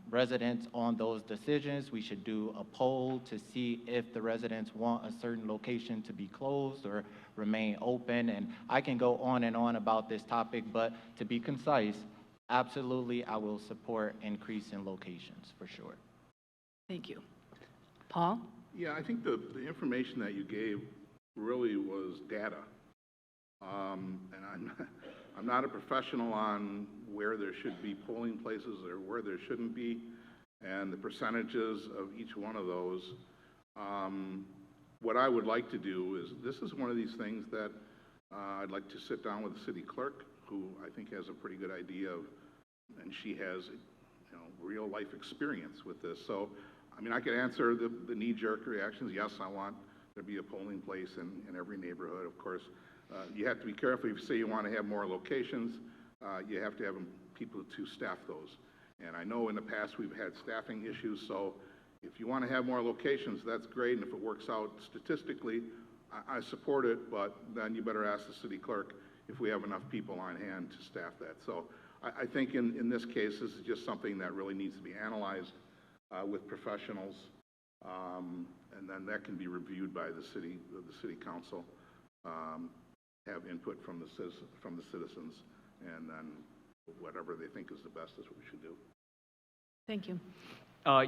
residents on those decisions. We should do a poll to see if the residents want a certain location to be closed or remain open. And I can go on and on about this topic, but to be concise, absolutely, I will support increase in locations for sure. Thank you. Paul? Yeah, I think the information that you gave really was data. And I'm not a professional on where there should be polling places or where there shouldn't be, and the percentages of each one of those. What I would like to do is, this is one of these things that I'd like to sit down with the city clerk, who I think has a pretty good idea of, and she has, real life experience with this. So, I mean, I could answer the knee-jerk reactions. Yes, I want there to be a polling place in every neighborhood, of course. You have to be careful. If you say you want to have more locations, you have to have people to staff those. And I know in the past we've had staffing issues, so if you want to have more locations, that's great. And if it works out statistically, I support it, but then you better ask the city clerk if we have enough people on hand to staff that. So I think in this case, this is just something that really needs to be analyzed with professionals, and then that can be reviewed by the city council. have input from the citizens, and then whatever they think is the best is what we should do. Thank you.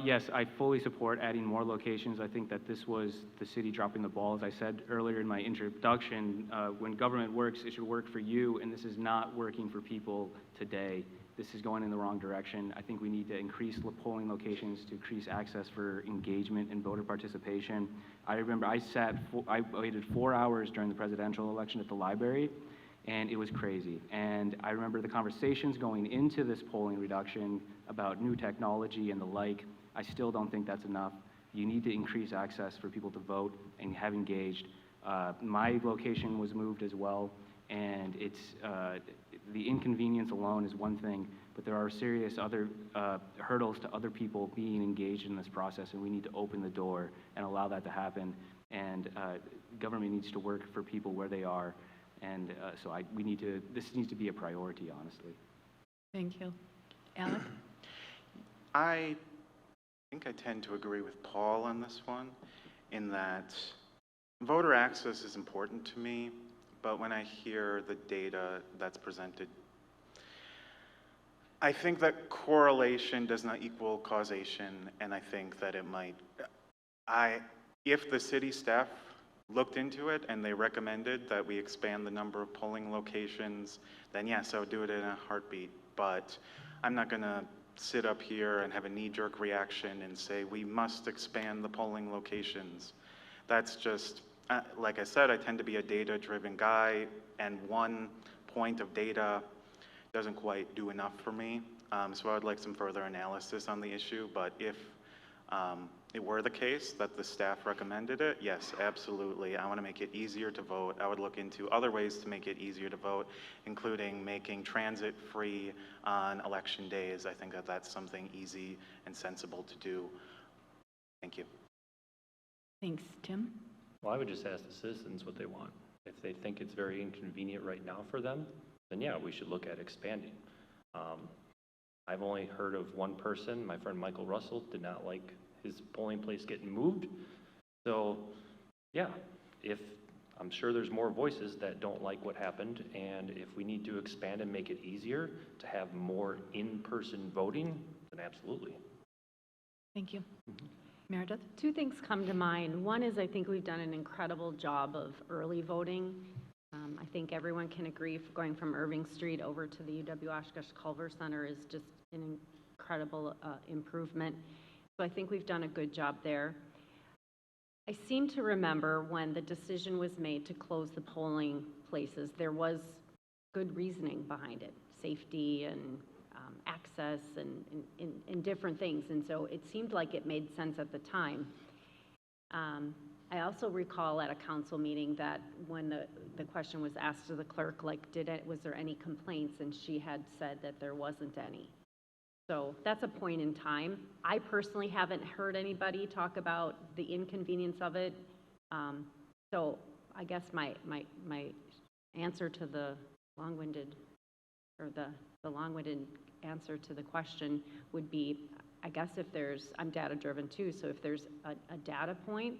Yes, I fully support adding more locations. I think that this was the city dropping the ball. As I said earlier in my introduction, when government works, it should work for you, and this is not working for people today. This is going in the wrong direction. I think we need to increase polling locations to increase access for engagement and voter participation. I remember I waited 4 hours during the presidential election at the library, and it was crazy. And I remember the conversations going into this polling reduction about new technology and the like. I still don't think that's enough. You need to increase access for people to vote and have engaged. My location was moved as well, and it's the inconvenience alone is one thing, but there are serious other hurdles to other people being engaged in this process, and we need to open the door and allow that to happen. And government needs to work for people where they are. And so this needs to be a priority, honestly. Thank you. Alec? I think I tend to agree with Paul on this one, in that voter access is important to me, but when I hear the data that's presented, I think that correlation does not equal causation, and I think that it might. If the city staff looked into it and they recommended that we expand the number of polling locations, then yes, I would do it in a heartbeat. But I'm not going to sit up here and have a knee-jerk reaction and say we must expand the polling locations. That's just, like I said, I tend to be a data-driven guy, and one point of data doesn't quite do enough for me. So I would like some further analysis on the issue, but if it were the case that the staff recommended it, yes, absolutely. I want to make it easier to vote. I would look into other ways to make it easier to vote, including making transit free on election days. I think that that's something easy and sensible to do. Thank you. Thanks. Tim? Well, I would just ask the citizens what they want. If they think it's very inconvenient right now for them, then yeah, we should look at expanding. I've only heard of one person, my friend Michael Russell, did not like his polling place getting moved. So yeah, I'm sure there's more voices that don't like what happened, and if we need to expand and make it easier to have more in-person voting, then absolutely. Thank you. Meredith? Two things come to mind. One is I think we've done an incredible job of early voting. I think everyone can agree going from Irving Street over to the UW-Oshkosh Culver Center is just an incredible improvement. So I think we've done a good job there. I seem to remember when the decision was made to close the polling places, there was good reasoning behind it, safety and access and different things. And so it seemed like it made sense at the time. I also recall at a council meeting that when the question was asked to the clerk, like, was there any complaints? And she had said that there wasn't any. So that's a point in time. I personally haven't heard anybody talk about the inconvenience of it. So I guess my answer to the long-winded, or the long-winded answer to the question would be, I guess I'm data-driven too, so if there's a data point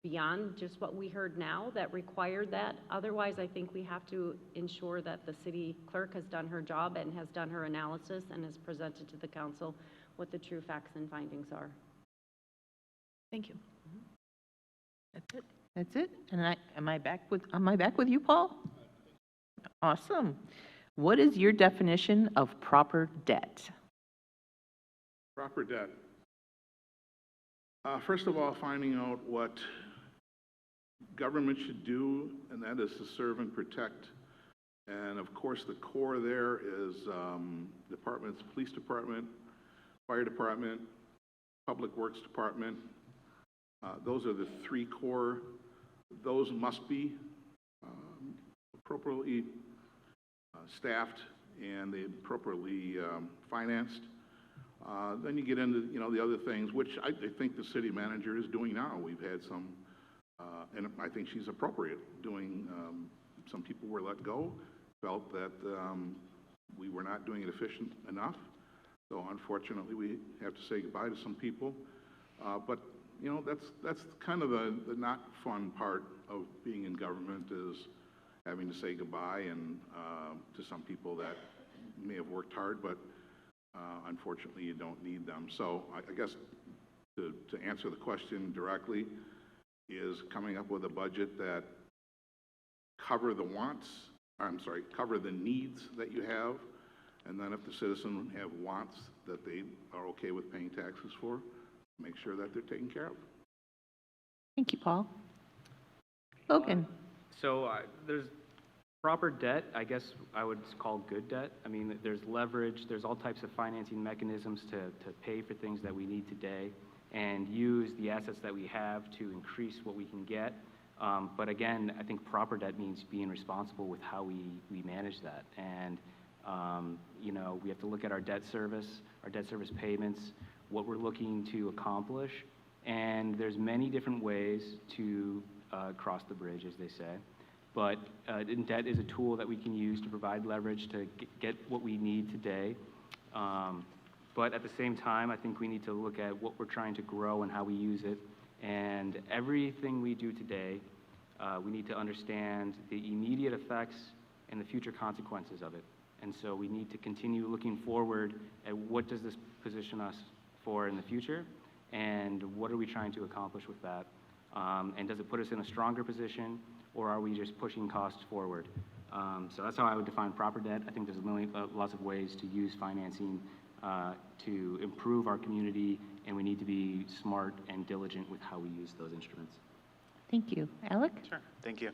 beyond just what we heard now that required that. Otherwise, I think we have to ensure that the city clerk has done her job and has done her analysis and has presented to the council what the true facts and findings are. Thank you. That's it. That's it. And am I back with you, Paul? Awesome. What is your definition of proper debt? Proper debt. First of all, finding out what government should do, and that is to serve and protect. And of course, the core there is departments, police department, fire department, public works department. Those are the three core. Those must be appropriately staffed and appropriately financed. Then you get into, the other things, which I think the city manager is doing now. We've had some, and I think she's appropriate doing, some people were let go, felt that we were not doing it efficient enough. So unfortunately, we have to say goodbye to some people. But, that's kind of the not fun part of being in government, is having to say goodbye and to some people that may have worked hard, but unfortunately you don't need them. So I guess to answer the question directly is coming up with a budget that cover the needs that you have, and then if the citizen have wants that they are okay with paying taxes for, make sure that they're taken care of. Thank you, Paul. Logan? So there's proper debt, I guess I would call good debt. I mean, there's leverage, there's all types of financing mechanisms to pay for things that we need today and use the assets that we have to increase what we can get. But again, I think proper debt means being responsible with how we manage that. And, you know, we have to look at our debt service payments, what we're looking to accomplish. And there's many different ways to cross the bridge, as they say. But debt is a tool that we can use to provide leverage to get what we need today. But at the same time, I think we need to look at what we're trying to grow and how we use it. And everything we do today, we need to understand the immediate effects and the future consequences of it. And so we need to continue looking forward at what does this position us for in the future, and what are we trying to accomplish with that? And does it put us in a stronger position, or are we just pushing costs forward? So that's how I would define proper debt. I think there's lots of ways to use financing to improve our community, and we need to be smart and diligent with how we use those instruments. Thank you. Alec? Sure, thank you.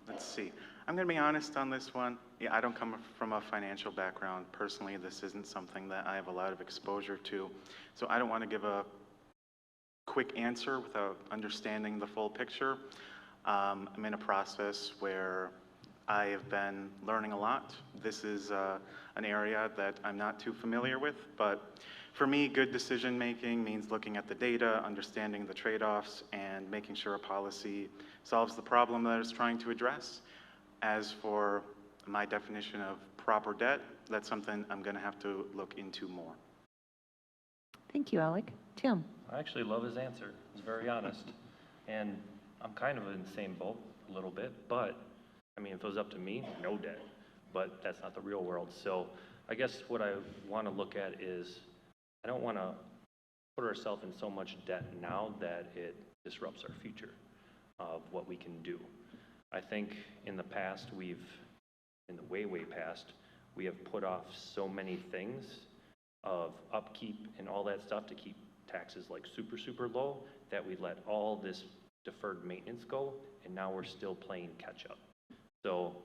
Let's see. I'm going to be honest on this one. Yeah, I don't come from a financial background. Personally, this isn't something that I have a lot of exposure to. So I don't want to give a quick answer without understanding the full picture. I'm in a process where I have been learning a lot. This is an area that I'm not too familiar with, but for me, good decision making means looking at the data, understanding the trade-offs, and making sure a policy solves the problem that it's trying to address. As for my definition of proper debt, that's something I'm going to have to look into more. Thank you, Alec. Tim? I actually love his answer. He's very honest. And I'm kind of in the same boat a little bit, but I mean, if it was up to me, no debt. But that's not the real world. So I guess what I want to look at is I don't want to put ourselves in so much debt now that it disrupts our future of what we can do. I think in the past, in the way past, we have put off so many things of upkeep and all that stuff to keep taxes like super low that we let all this deferred maintenance go, and now we're still playing catch up. So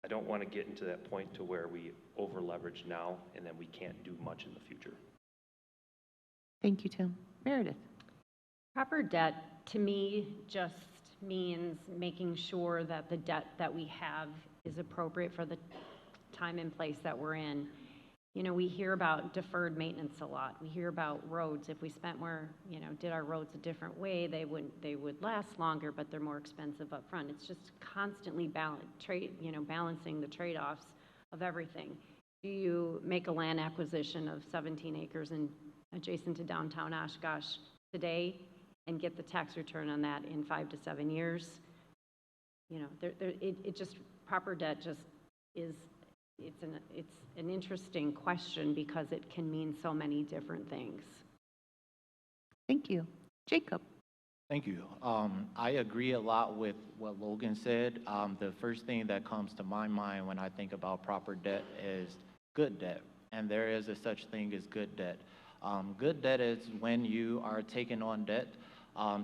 I don't want to get into that point to where we over leverage now and then we can't do much in the future. Thank you, Tim. Meredith? Proper debt, to me, just means making sure that the debt that we have is appropriate for the time and place that we're in. You know, we hear about deferred maintenance a lot. We hear about roads. If we spent more, you know, did our roads a different way, they would last longer, but they're more expensive up front. It's just constantly balancing the trade-offs of everything. Do you make a land acquisition of 17 acres adjacent to downtown Oshkosh today and get the tax return on that in 5 to 7 years? You know, proper debt just is, it's an interesting question because it can mean so many different things. Thank you. Jacob? Thank you. I agree a lot with what Logan said. The first thing that comes to my mind when I think about proper debt is good debt, and there is a such thing as good debt. Good debt is when you are taking on debt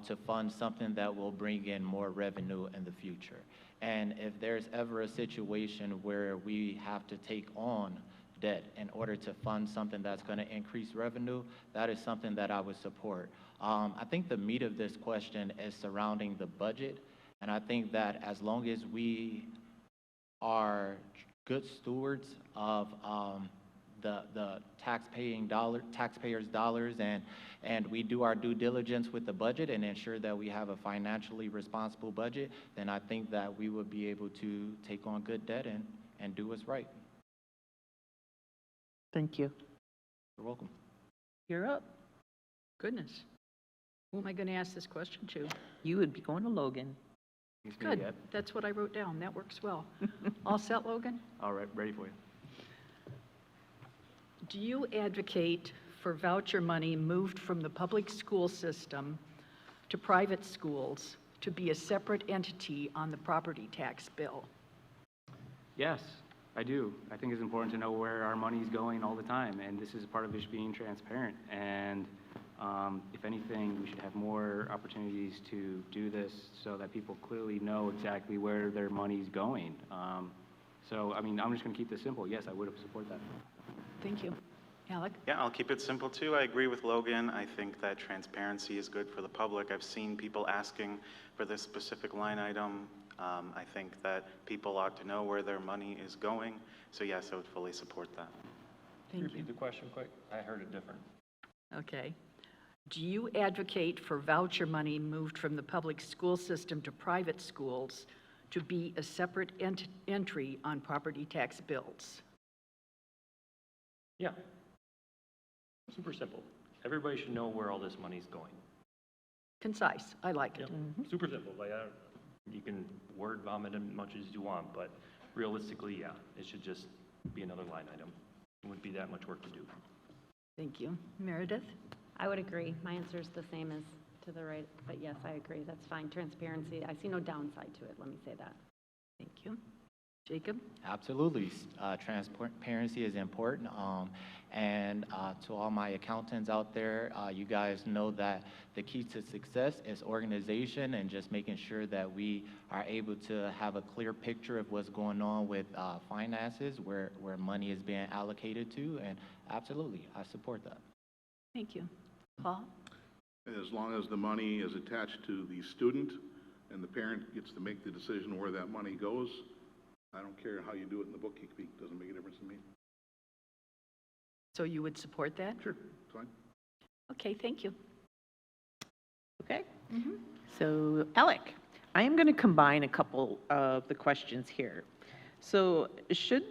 to fund something that will bring in more revenue in the future. And if there's ever a situation where we have to take on debt in order to fund something that's going to increase revenue, that is something that I would support. I think the meat of this question is surrounding the budget, and I think that as long as we are good stewards of the taxpayers' dollars, and we do our due diligence with the budget and ensure that we have a financially responsible budget, then I think that we would be able to take on good debt and do what's right. Thank you. You're welcome. You're up. Goodness. Who am I going to ask this question to? You would be going to Logan. Thanks, Good, Mary. that's what I wrote down, that works well. All set, Logan? All right, ready for you. Do you advocate for voucher money moved from the public school system to private schools to be a separate entity on the property tax bill? Yes, I do. I think it's important to know where our money is going all the time, and this is part of just being transparent. And if anything, we should have more opportunities to do this so that people clearly know exactly where their money's going. So, I mean, I'm just going to keep this simple. Yes, I would support that. Thank you. Alec? Yeah, I'll keep it simple too. I agree with Logan. I think that transparency is good for the public. I've seen people asking for this specific line item. I think that people ought to know where their money is going. So yes, I would fully support that. Thank you. Repeat the question quick. I heard it different. Okay. Do you advocate for voucher money moved from the public school system to private schools to be a separate entry on property tax bills? Yeah. Super simple. Everybody should know where all this money's going. Concise, I like it. Yep. Super simple. Like, you can word vomit as much as you want, but realistically, yeah, it should just be another line item. It wouldn't be that much work to do. Thank you. Meredith? I would agree. My answer is the same as to the right, but yes, I agree. That's fine. Transparency, I see no downside to it. Let me say that. Thank you. Jacob? Absolutely. Transparency is important. And to all my accountants out there, you guys know that the key to success is organization and just making sure that we are able to have a clear picture of what's going on with finances, where money is being allocated to. And absolutely, I support that. Thank you. Paul? As long as the money is attached to the student and the parent gets to make the decision where that money goes, I don't care how you do it in the bookkeeping, it doesn't make a difference to me. So you would support that? Sure, fine. Okay, thank you. Okay. So, Alec, I am going to combine a couple of the questions here. So, should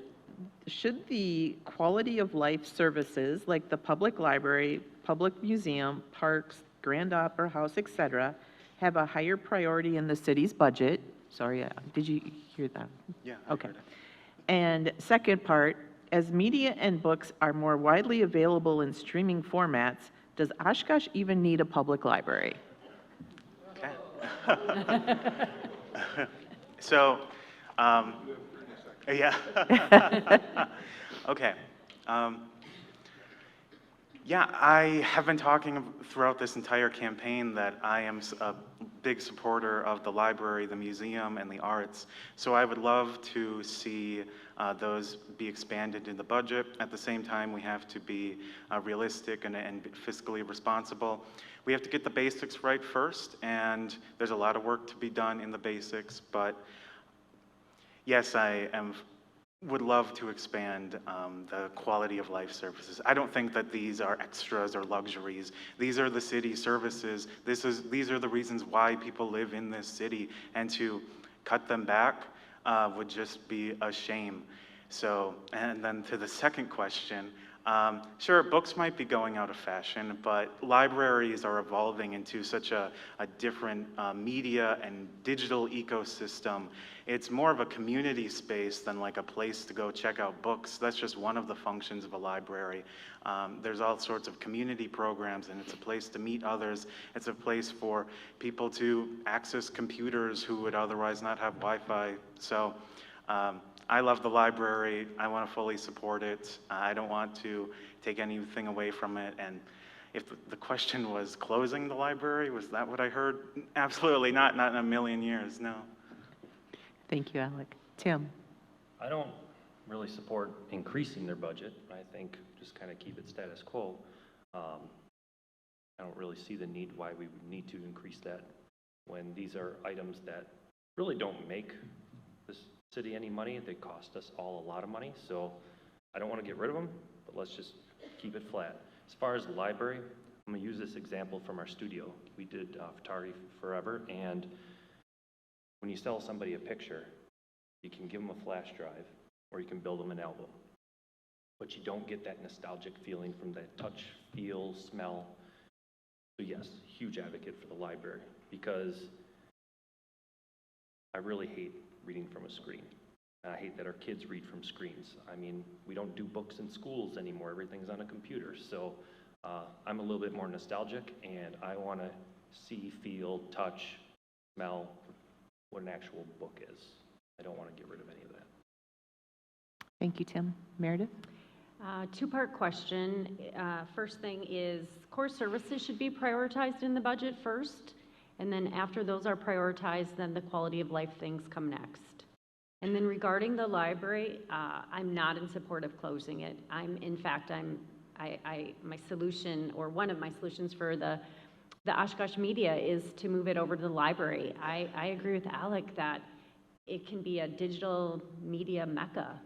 the quality of life services like the public library, public museum, parks, Grand Opera House, etc., have a higher priority in the city's budget? Sorry, did you hear that? Yeah, I Okay. heard it. And second part, as media and books are more widely available in streaming formats, does Oshkosh even need a public library? Okay. So, yeah. Okay. Yeah, I have been talking throughout this entire campaign that I am a big supporter of the library, the museum, and the arts. So I would love to see those be expanded in the budget. At the same time, we have to be realistic and fiscally responsible. We have to get the basics right first, and there's a lot of work to be done in the basics, but yes, would love to expand the quality of life services. I don't think that these are extras or luxuries. These are the city services. These are the reasons why people live in this city, and to cut them back would just be a shame. So, and then to the second question, sure, books might be going out of fashion, but libraries are evolving into such a different media and digital ecosystem. It's more of a community space than like a place to go check out books. That's just one of the functions of a library. There's all sorts of community programs, and it's a place to meet others. It's a place for people to access computers who would otherwise not have Wi-Fi. So I love the library. I want to fully support it. I don't want to take anything away from it. And if the question was closing the library, was that what I heard? Absolutely not in a million years, no. Thank you, Alec. Tim? I don't really support increasing their budget. I think just kind of keep it status quo. I don't really see the need why we would need to increase that when these are items that really don't make this city any money. They cost us all a lot of money, so I don't want to get rid of them, but let's just keep it flat. As far as the library, I'm going to use this example from our studio. We did photography forever, and when you sell somebody a picture, you can give them a flash drive or you can build them an album, but you don't get that nostalgic feeling from that touch, feel, smell. So yes, huge advocate for the library, because I really hate reading from a screen. And I hate that our kids read from screens. I mean, we don't do books in schools anymore. Everything's on a computer. So I'm a little bit more nostalgic, and I want to see, feel, touch, smell what an actual book is. I don't want to get rid of any of that. Thank you, Tim. Meredith? Two-part question. First thing is, core services should be prioritized in the budget first, and then after those are prioritized, then the quality of life things come next. And then regarding the library, I'm not in support of closing it. My solution, or one of my solutions for the Oshkosh Media is to move it over to the library. I agree with Alec that it can be a digital media mecca.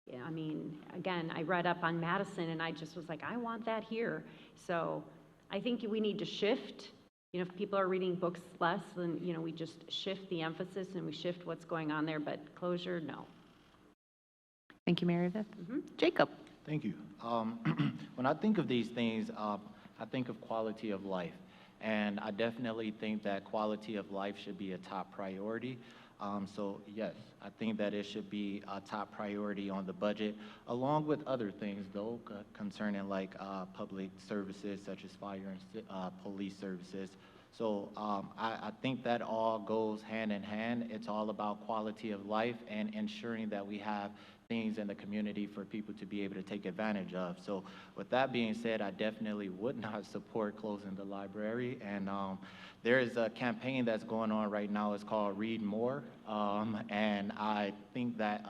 Yeah, I mean, again, I read up on Madison and I just was like, I want that here. So I think we need to shift. You know, if people are reading books less, then, you know, we just shift the emphasis and we shift what's going on there, but closure, no. Thank you, Meredith. Jacob? Thank you. When I think of these things, I think of quality of life. And I definitely think that quality of life should be a top priority. So yes, I think that it should be a top priority on the budget, along with other things though, concerning like public services such as fire and police services. So I think that all goes hand in hand. It's all about quality of life and ensuring that we have things in the community for people to be able to take advantage of. So with that being said, I definitely would not support closing the library. And there is a campaign that's going on right now. It's called Read More. And I think that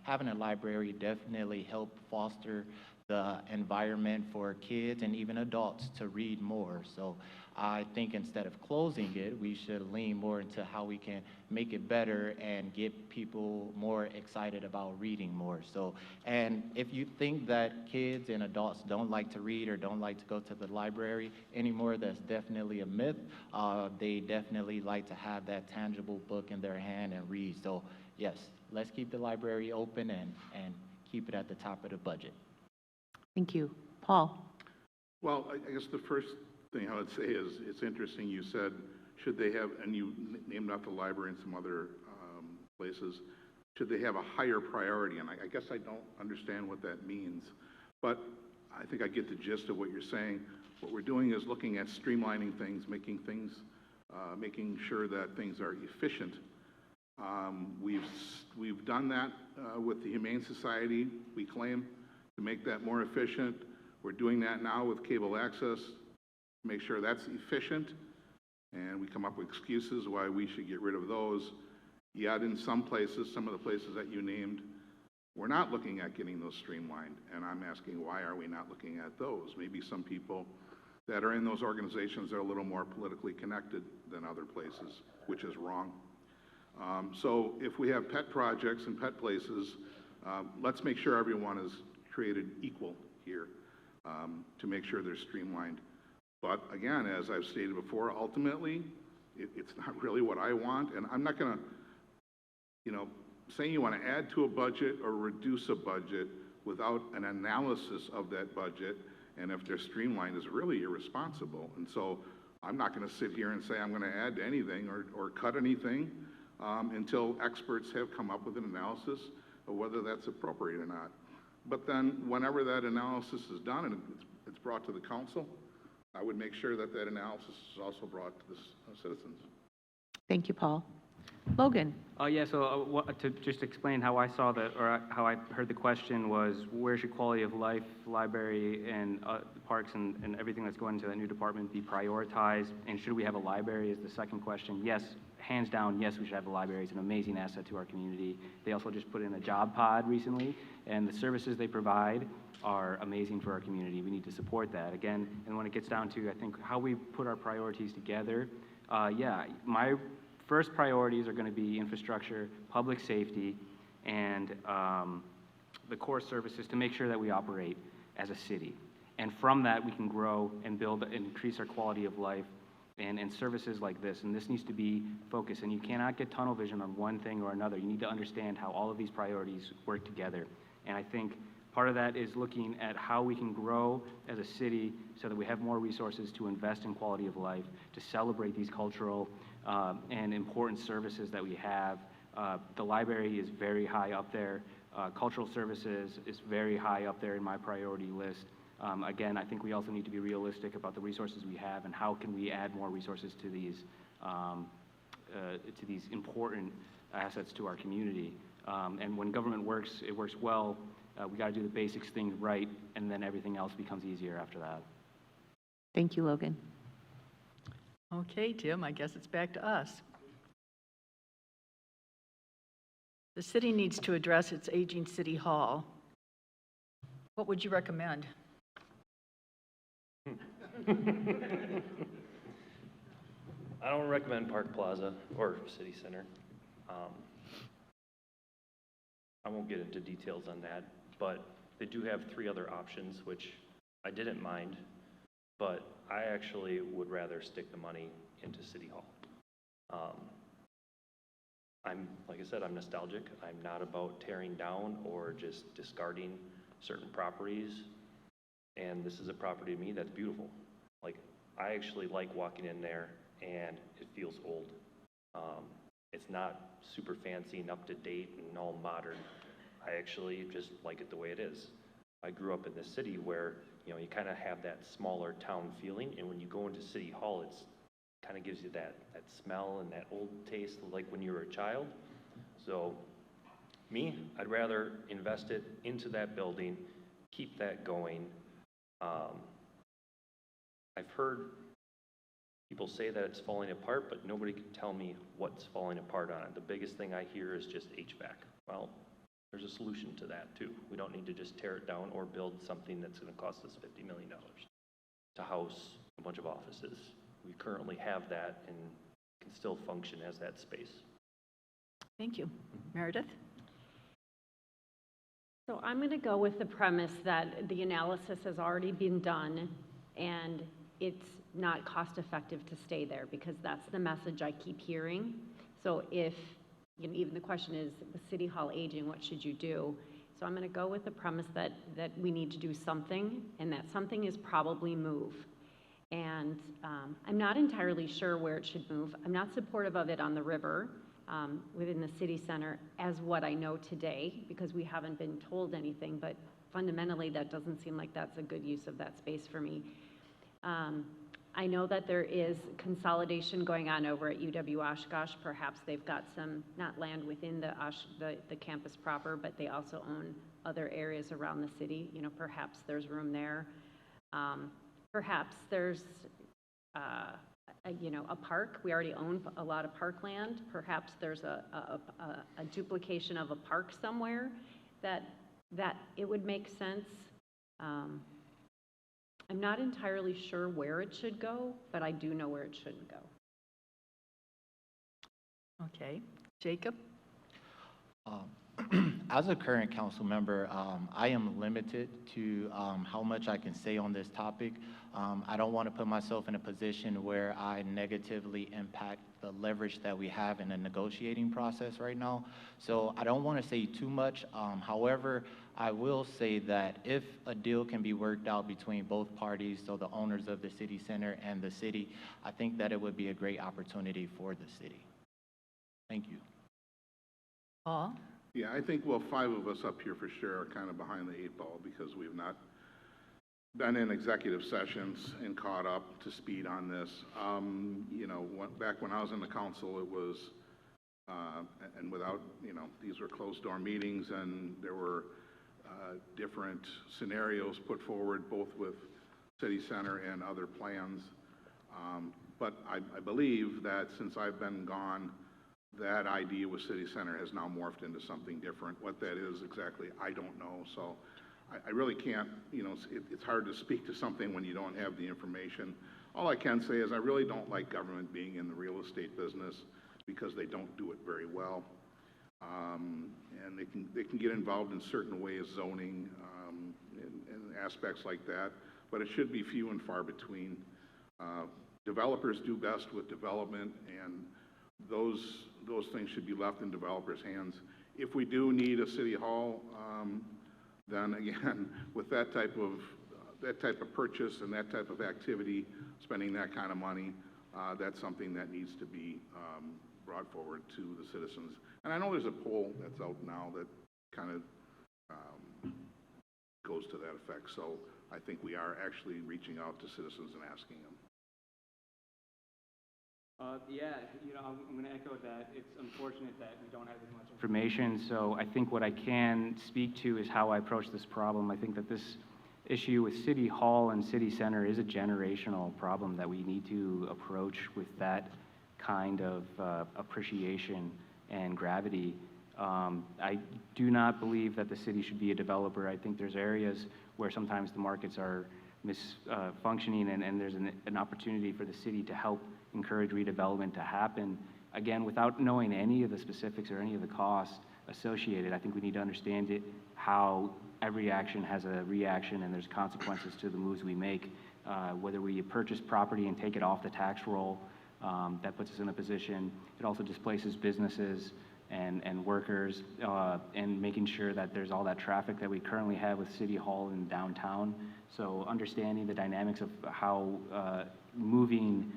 having a library definitely help foster the environment for kids and even adults to read more. So I think instead of closing it, we should lean more into how we can make it better and get people more excited about reading more. So, and if you think that kids and adults don't like to read or don't like to go to the library anymore, that's definitely a myth. They definitely like to have that tangible book in their hand and read. So yes, let's keep the library open and keep it at the top of the budget. Thank you. Paul? Well, I guess the first thing I would say is, it's interesting you said, should they have, and you named out the library and some other places, should they have a higher priority? And I guess I don't understand what that means, but I think I get the gist of what you're saying. What we're doing is looking at streamlining things, making sure that things are efficient. We've done that with the Humane Society, we claim, to make that more efficient. We're doing that now with cable access, to make sure that's efficient, and we come up with excuses why we should get rid of those. Yet in some places, some of the places that you named, we're not looking at getting those streamlined, and I'm asking, why are we not looking at those? Maybe some people that are in those organizations are a little more politically connected than other places, which is wrong. So if we have pet projects and pet places, let's make sure everyone is created equal here, to make sure they're streamlined. But again, as I've stated before, ultimately, it's not really what I want, and I'm not gonna, saying you want to add to a budget or reduce a budget without an analysis of that budget, and if they're streamlined, is really irresponsible. And so I'm not going to sit here and say I'm going to add to anything or cut anything until experts have come up with an analysis of whether that's appropriate or not. But then whenever that analysis is done and it's brought to the council, I would make sure that that analysis is also brought to the citizens. Thank you, Paul. Logan? Yeah, so to just explain how I saw that, or how I heard the question was, where should quality of life, library, and parks and everything that's going into that new department be prioritized? And should we have a library is the second question. Yes, hands down, yes, we should have a library. It's an amazing asset to our community. They also just put in a job pod recently, and the services they provide are amazing for our community. We need to support that. Again, and when it gets down to, I think, how we put our priorities together, yeah, my first priorities are going to be infrastructure, public safety, and the core services to make sure that we operate as a city. And from that, we can grow and build and increase our quality of life and services like this. And this needs to be focused. And you cannot get tunnel vision on one thing or another. You need to understand how all of these priorities work together. And I think part of that is looking at how we can grow as a city so that we have more resources to invest in quality of life, to celebrate these cultural and important services that we have The library is very high up there. Cultural services is very high up there in my priority list. Again, I think we also need to be realistic about the resources we have and how can we add more resources to these important assets to our community. And when government works, it works well. We got to do the basics things right, and then everything else becomes easier after that. Thank you, Logan. Okay, Tim, I guess it's back to us. The city needs to address its aging city hall. What would you recommend? I don't recommend Park Plaza or City Center. I won't get into details on that, but they do have 3 other options, which I didn't mind, but I actually would rather stick the money into City Hall. Like I said, I'm nostalgic. I'm not about tearing down or just discarding certain properties. And this is a property to me that's beautiful. Like, I actually like walking in there and it feels old. It's not super fancy and up to date and all modern. I actually just like it the way it is. I grew up in the city where, you kind of have that smaller town feeling, and when you go into City Hall, it's kind of gives you that smell and that old taste like when you were a child. So me, I'd rather invest it into that building, keep that going. I've heard people say that it's falling apart, but nobody can tell me what's falling apart on it. The biggest thing I hear is just HVAC. Well, there's a solution to that too. We don't need to just tear it down or build something that's going to cost us $50 million to house a bunch of offices. We currently have that and can still function as that space. Thank you. Meredith? So I'm going to go with the premise that the analysis has already been done and it's not cost effective to stay there, because that's the message I keep hearing. So if, even the question is, the City Hall aging, what should you do? So I'm going to go with the premise that we need to do something, and that something is probably move. And I'm not entirely sure where it should move. I'm not supportive of it on the river within the city center as what I know today, because we haven't been told anything, but fundamentally that doesn't seem like that's a good use of that space for me. I know that there is consolidation going on over at UW-Oshkosh. Perhaps they've got some, not land within the campus proper, but they also own other areas around the city. Perhaps there's room there. Perhaps there's, a park. We already own a lot of parkland. Perhaps there's a duplication of a park somewhere that it would make sense. I'm not entirely sure where it should go, but I do know where it shouldn't go. Okay. Jacob? As a current council member, I am limited to how much I can say on this topic. I don't want to put myself in a position where I negatively impact the leverage that we have in the negotiating process right now. So I don't want to say too much. However, I will say that if a deal can be worked out between both parties, so the owners of the city center and the city, I think that it would be a great opportunity for the city. Thank you. Paul? Yeah, I think, 5 of us up here for sure are kind of behind the 8 ball because we've not been in executive sessions and caught up to speed on this. Back when I was in the council, it was, and without, these were closed door meetings, and there were different scenarios put forward, both with city center and other plans. But I believe that since I've been gone, that idea with city center has now morphed into something different. What that is exactly, I don't know. So I really can't, it's hard to speak to something when you don't have the information. All I can say is I really don't like government being in the real estate business because they don't do it very well. And they can get involved in certain ways, zoning, and aspects like that, but it should be few and far between. Developers do best with development, and those things should be left in developers' hands. If we do need a city hall, then again, with that type of purchase and that type of activity, spending that kind of money, that's something that needs to be brought forward to the citizens. And I know there's a poll that's out now that kind of goes to that effect. So I think we are actually reaching out to citizens and asking them. Yeah, I'm going to echo that. It's unfortunate that we don't have as much information. So I think what I can speak to is how I approach this problem. I think that this issue with City Hall and City Center is a generational problem that we need to approach with that kind of appreciation and gravity. I do not believe that the city should be a developer. I think there's areas where sometimes the markets are misfunctioning, and there's an opportunity for the city to help encourage redevelopment to happen. Again, without knowing any of the specifics or any of the costs associated, I think we need to understand how every action has a reaction and there's consequences to the moves we make. Whether we purchase property and take it off the tax roll, that puts us in a position. It also displaces businesses and workers, and making sure that there's all that traffic that we currently have with City Hall and downtown. So understanding the dynamics of how moving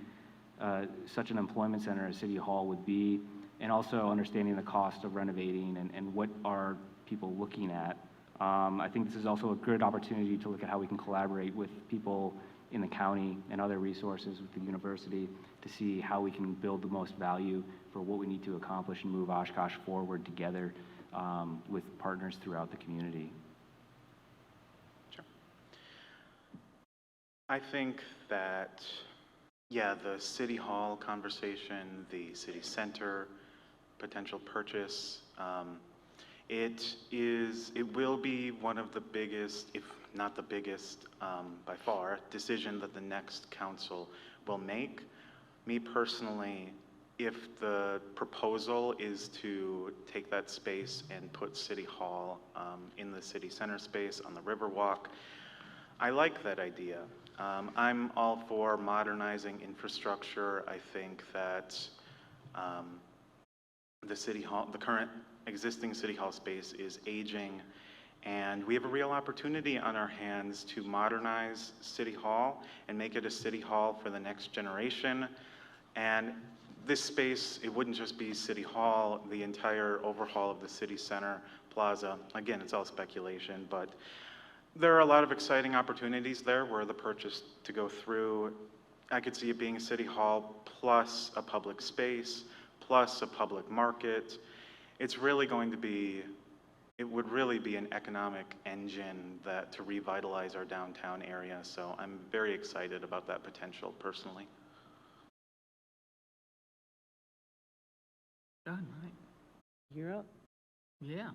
such an employment center as City Hall would be, and also understanding the cost of renovating and what are people looking at. I think this is also a good opportunity to look at how we can collaborate with people in the county and other resources with the university to see how we can build the most value for what we need to accomplish and move Oshkosh forward together with partners throughout the community. Sure. I think that, yeah, the City Hall conversation, the City Center potential purchase, it will be one of the biggest, if not the biggest by far, decision that the next council will make. Me personally, if the proposal is to take that space and put City Hall in the city center space on the Riverwalk, I like that idea. I'm all for modernizing infrastructure. I think that the City Hall, the current existing City Hall space is aging, and we have a real opportunity on our hands to modernize City Hall and make it a City Hall for the next generation. And this space, it wouldn't just be City Hall, the entire overhaul of the City Center Plaza. Again, it's all speculation, but there are a lot of exciting opportunities there were the purchase to go through. I could see it being a City Hall plus a public space, plus a public market. It's really going to be, it would really be an economic engine to revitalize our downtown area. So I'm very excited about that potential personally. Done, right? You're up. Yeah.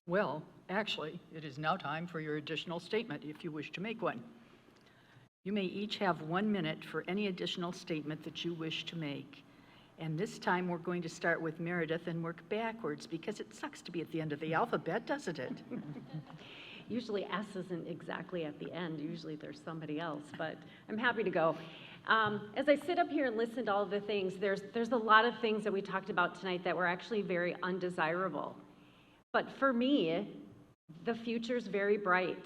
Well, actually, it is now time for your additional statement, if you wish to make one. You may each have 1 minute for any additional statement that you wish to make. And this time, we're going to start with Meredith and work backwards, because it sucks to be at the end of the alphabet, doesn't it? Usually S isn't exactly at the end. Usually there's somebody else, but I'm happy to go. As I sit up here and listen to all of the things, there's a lot of things that we talked about tonight that were actually very undesirable. But for me, the future's very bright.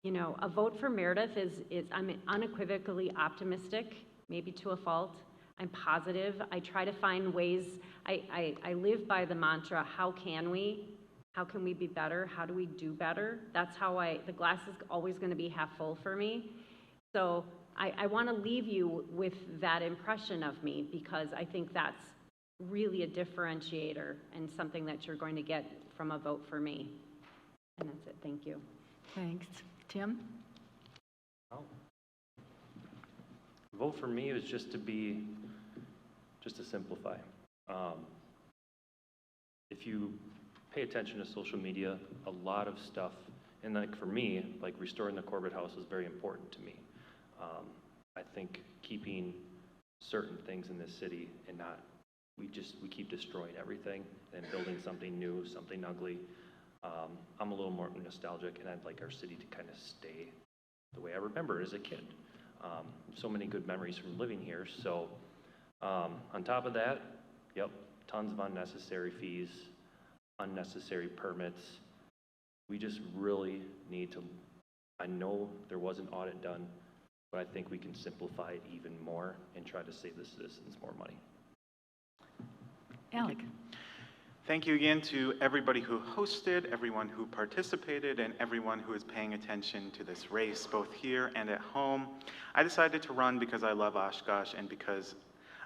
You know, a vote for Meredith is I'm unequivocally optimistic, maybe to a fault. I'm positive. I try to find ways. I live by the mantra, how can we? How can we be better? How do we do better? That's how the glass is always going to be half full for me. So I want to leave you with that impression of me, because I think that's really a differentiator and something that you're going to get from a vote for me. And that's it. Thank you. Thanks. Tim? Vote for me is just to simplify. If you pay attention to social media, a lot of stuff, and like for me, like restoring the Corbett House is very important to me. I think keeping certain things in this city and not, we keep destroying everything and building something new, something ugly. I'm a little more nostalgic, and I'd like our city to kind of stay the way I remember it as a kid. So many good memories from living here. So on top of that, yep, tons of unnecessary fees, unnecessary permits. We just really need to, I know there was an audit done, but I think we can simplify it even more and try to save the citizens more money. Alec? Thank you again to everybody who hosted, everyone who participated, and everyone who is paying attention to this race, both here and at home. I decided to run because I love Oshkosh and because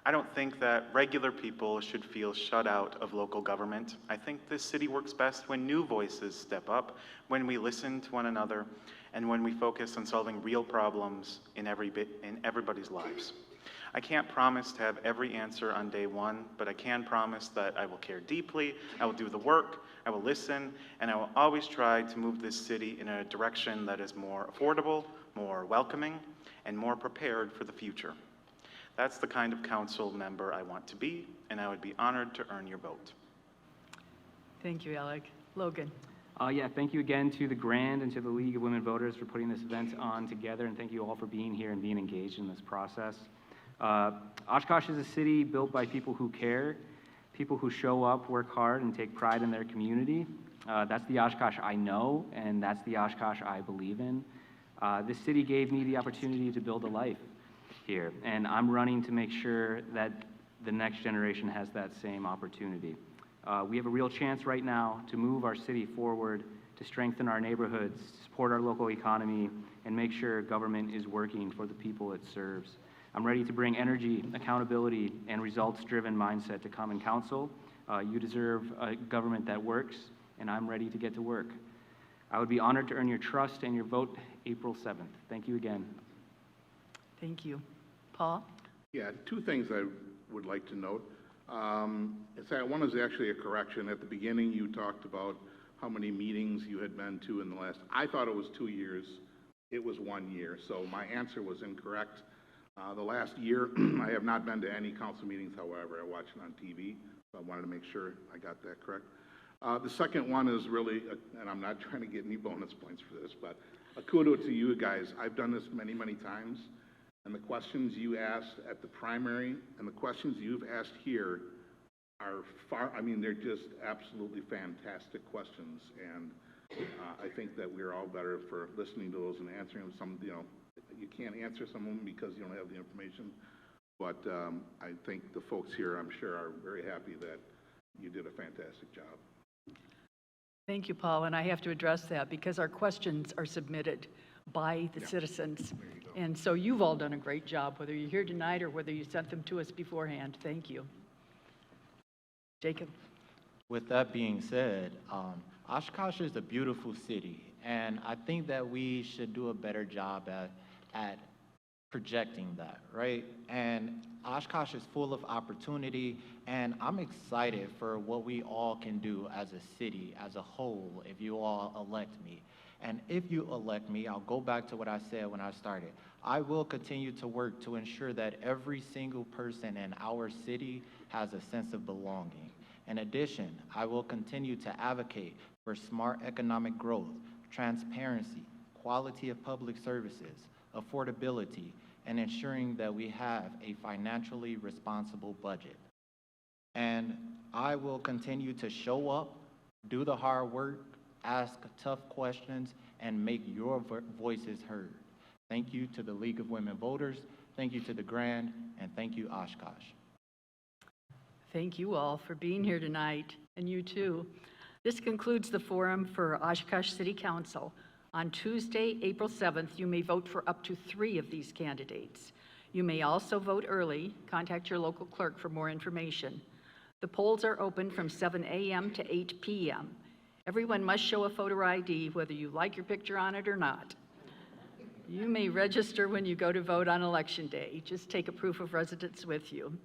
I don't think that regular people should feel shut out of local government. I think this city works best when new voices step up, when we listen to one another, and when we focus on solving real problems in everybody's lives. I can't promise to have every answer on day one, but I can promise that I will care deeply, I will do the work, I will listen, and I will always try to move this city in a direction that is more affordable, more welcoming, and more prepared for the future. That's the kind of council member I want to be, and I would be honored to earn your vote. Thank you, Alec. Logan? Yeah, thank you again to the Grand and to the League of Women Voters for putting this event on together, and thank you all for being here and being engaged in this process. Oshkosh is a city built by people who care, people who show up, work hard, and take pride in their community. That's the Oshkosh I know, and that's the Oshkosh I believe in. This city gave me the opportunity to build a life here, and I'm running to make sure that the next generation has that same opportunity. We have a real chance right now to move our city forward, to strengthen our neighborhoods, support our local economy, and make sure government is working for the people it serves. I'm ready to bring energy, accountability, and results-driven mindset to Common Council. You deserve a government that works, and I'm ready to get to work. I would be honored to earn your trust and your vote April 7th. Thank you again. Thank you. Paul? Yeah, two things I would like to note. One is actually a correction. At the beginning, you talked about how many meetings you had been to in the last. I thought it was 2 years. It was 1 year, so my answer was incorrect. The last year, I have not been to any council meetings, however, I watched it on TV, so I wanted to make sure I got that correct. The second one is really, and I'm not trying to get any bonus points for this, but a kudo to you guys. I've done this many, many times, and the questions you asked at the primary and the questions you've asked here are they're just absolutely fantastic questions, and I think that we're all better for listening to those and answering them. Some, you can't answer some of them because you don't have the information, but I think the folks here, I'm sure, are very happy that you did a fantastic job. Thank you, Paul, and I have to address that because our questions are submitted by the citizens. And so you've all done a great job, whether you're here tonight or whether you sent them to us beforehand. Thank you. Jacob? With that being said, Oshkosh is a beautiful city, and I think that we should do a better job at projecting that, right? And Oshkosh is full of opportunity, and I'm excited for what we all can do as a city, as a whole, if you all elect me. And if you elect me, I'll go back to what I said when I started. I will continue to work to ensure that every single person in our city has a sense of belonging. In addition, I will continue to advocate for smart economic growth, transparency, quality of public services, affordability, and ensuring that we have a financially responsible budget. And I will continue to show up, do the hard work, ask tough questions, and make your voices heard. Thank you to the League of Women Voters, thank you to the Grand, and thank you, Oshkosh. Thank you all for being here tonight, and you too. This concludes the forum for Oshkosh City Council. On Tuesday, April 7th, you may vote for up to 3 of these candidates. You may also vote early. Contact your local clerk for more information. The polls are open from 7 a.m. to 8 p.m. Everyone must show a photo ID, whether you like your picture on it or not. You may register when you go to vote on Election Day. Just take a proof of residence with you.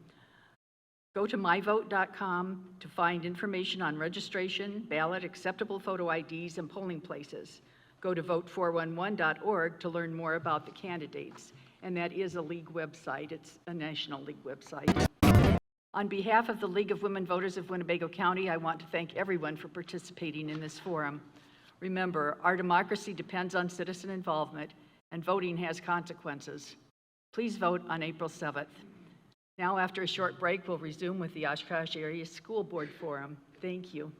Go to myvote.com to find information on registration, ballot, acceptable photo IDs, and polling places. Go to vote411.org to learn more about the candidates. And that is a league website. It's a National League website. On behalf of the League of Women Voters of Winnebago County, I want to thank everyone for participating in this forum. Remember, our democracy depends on citizen involvement, and voting has consequences. Please vote on April 7th. Now, after a short break, we'll resume with the Oshkosh Area School Board Forum. Thank you.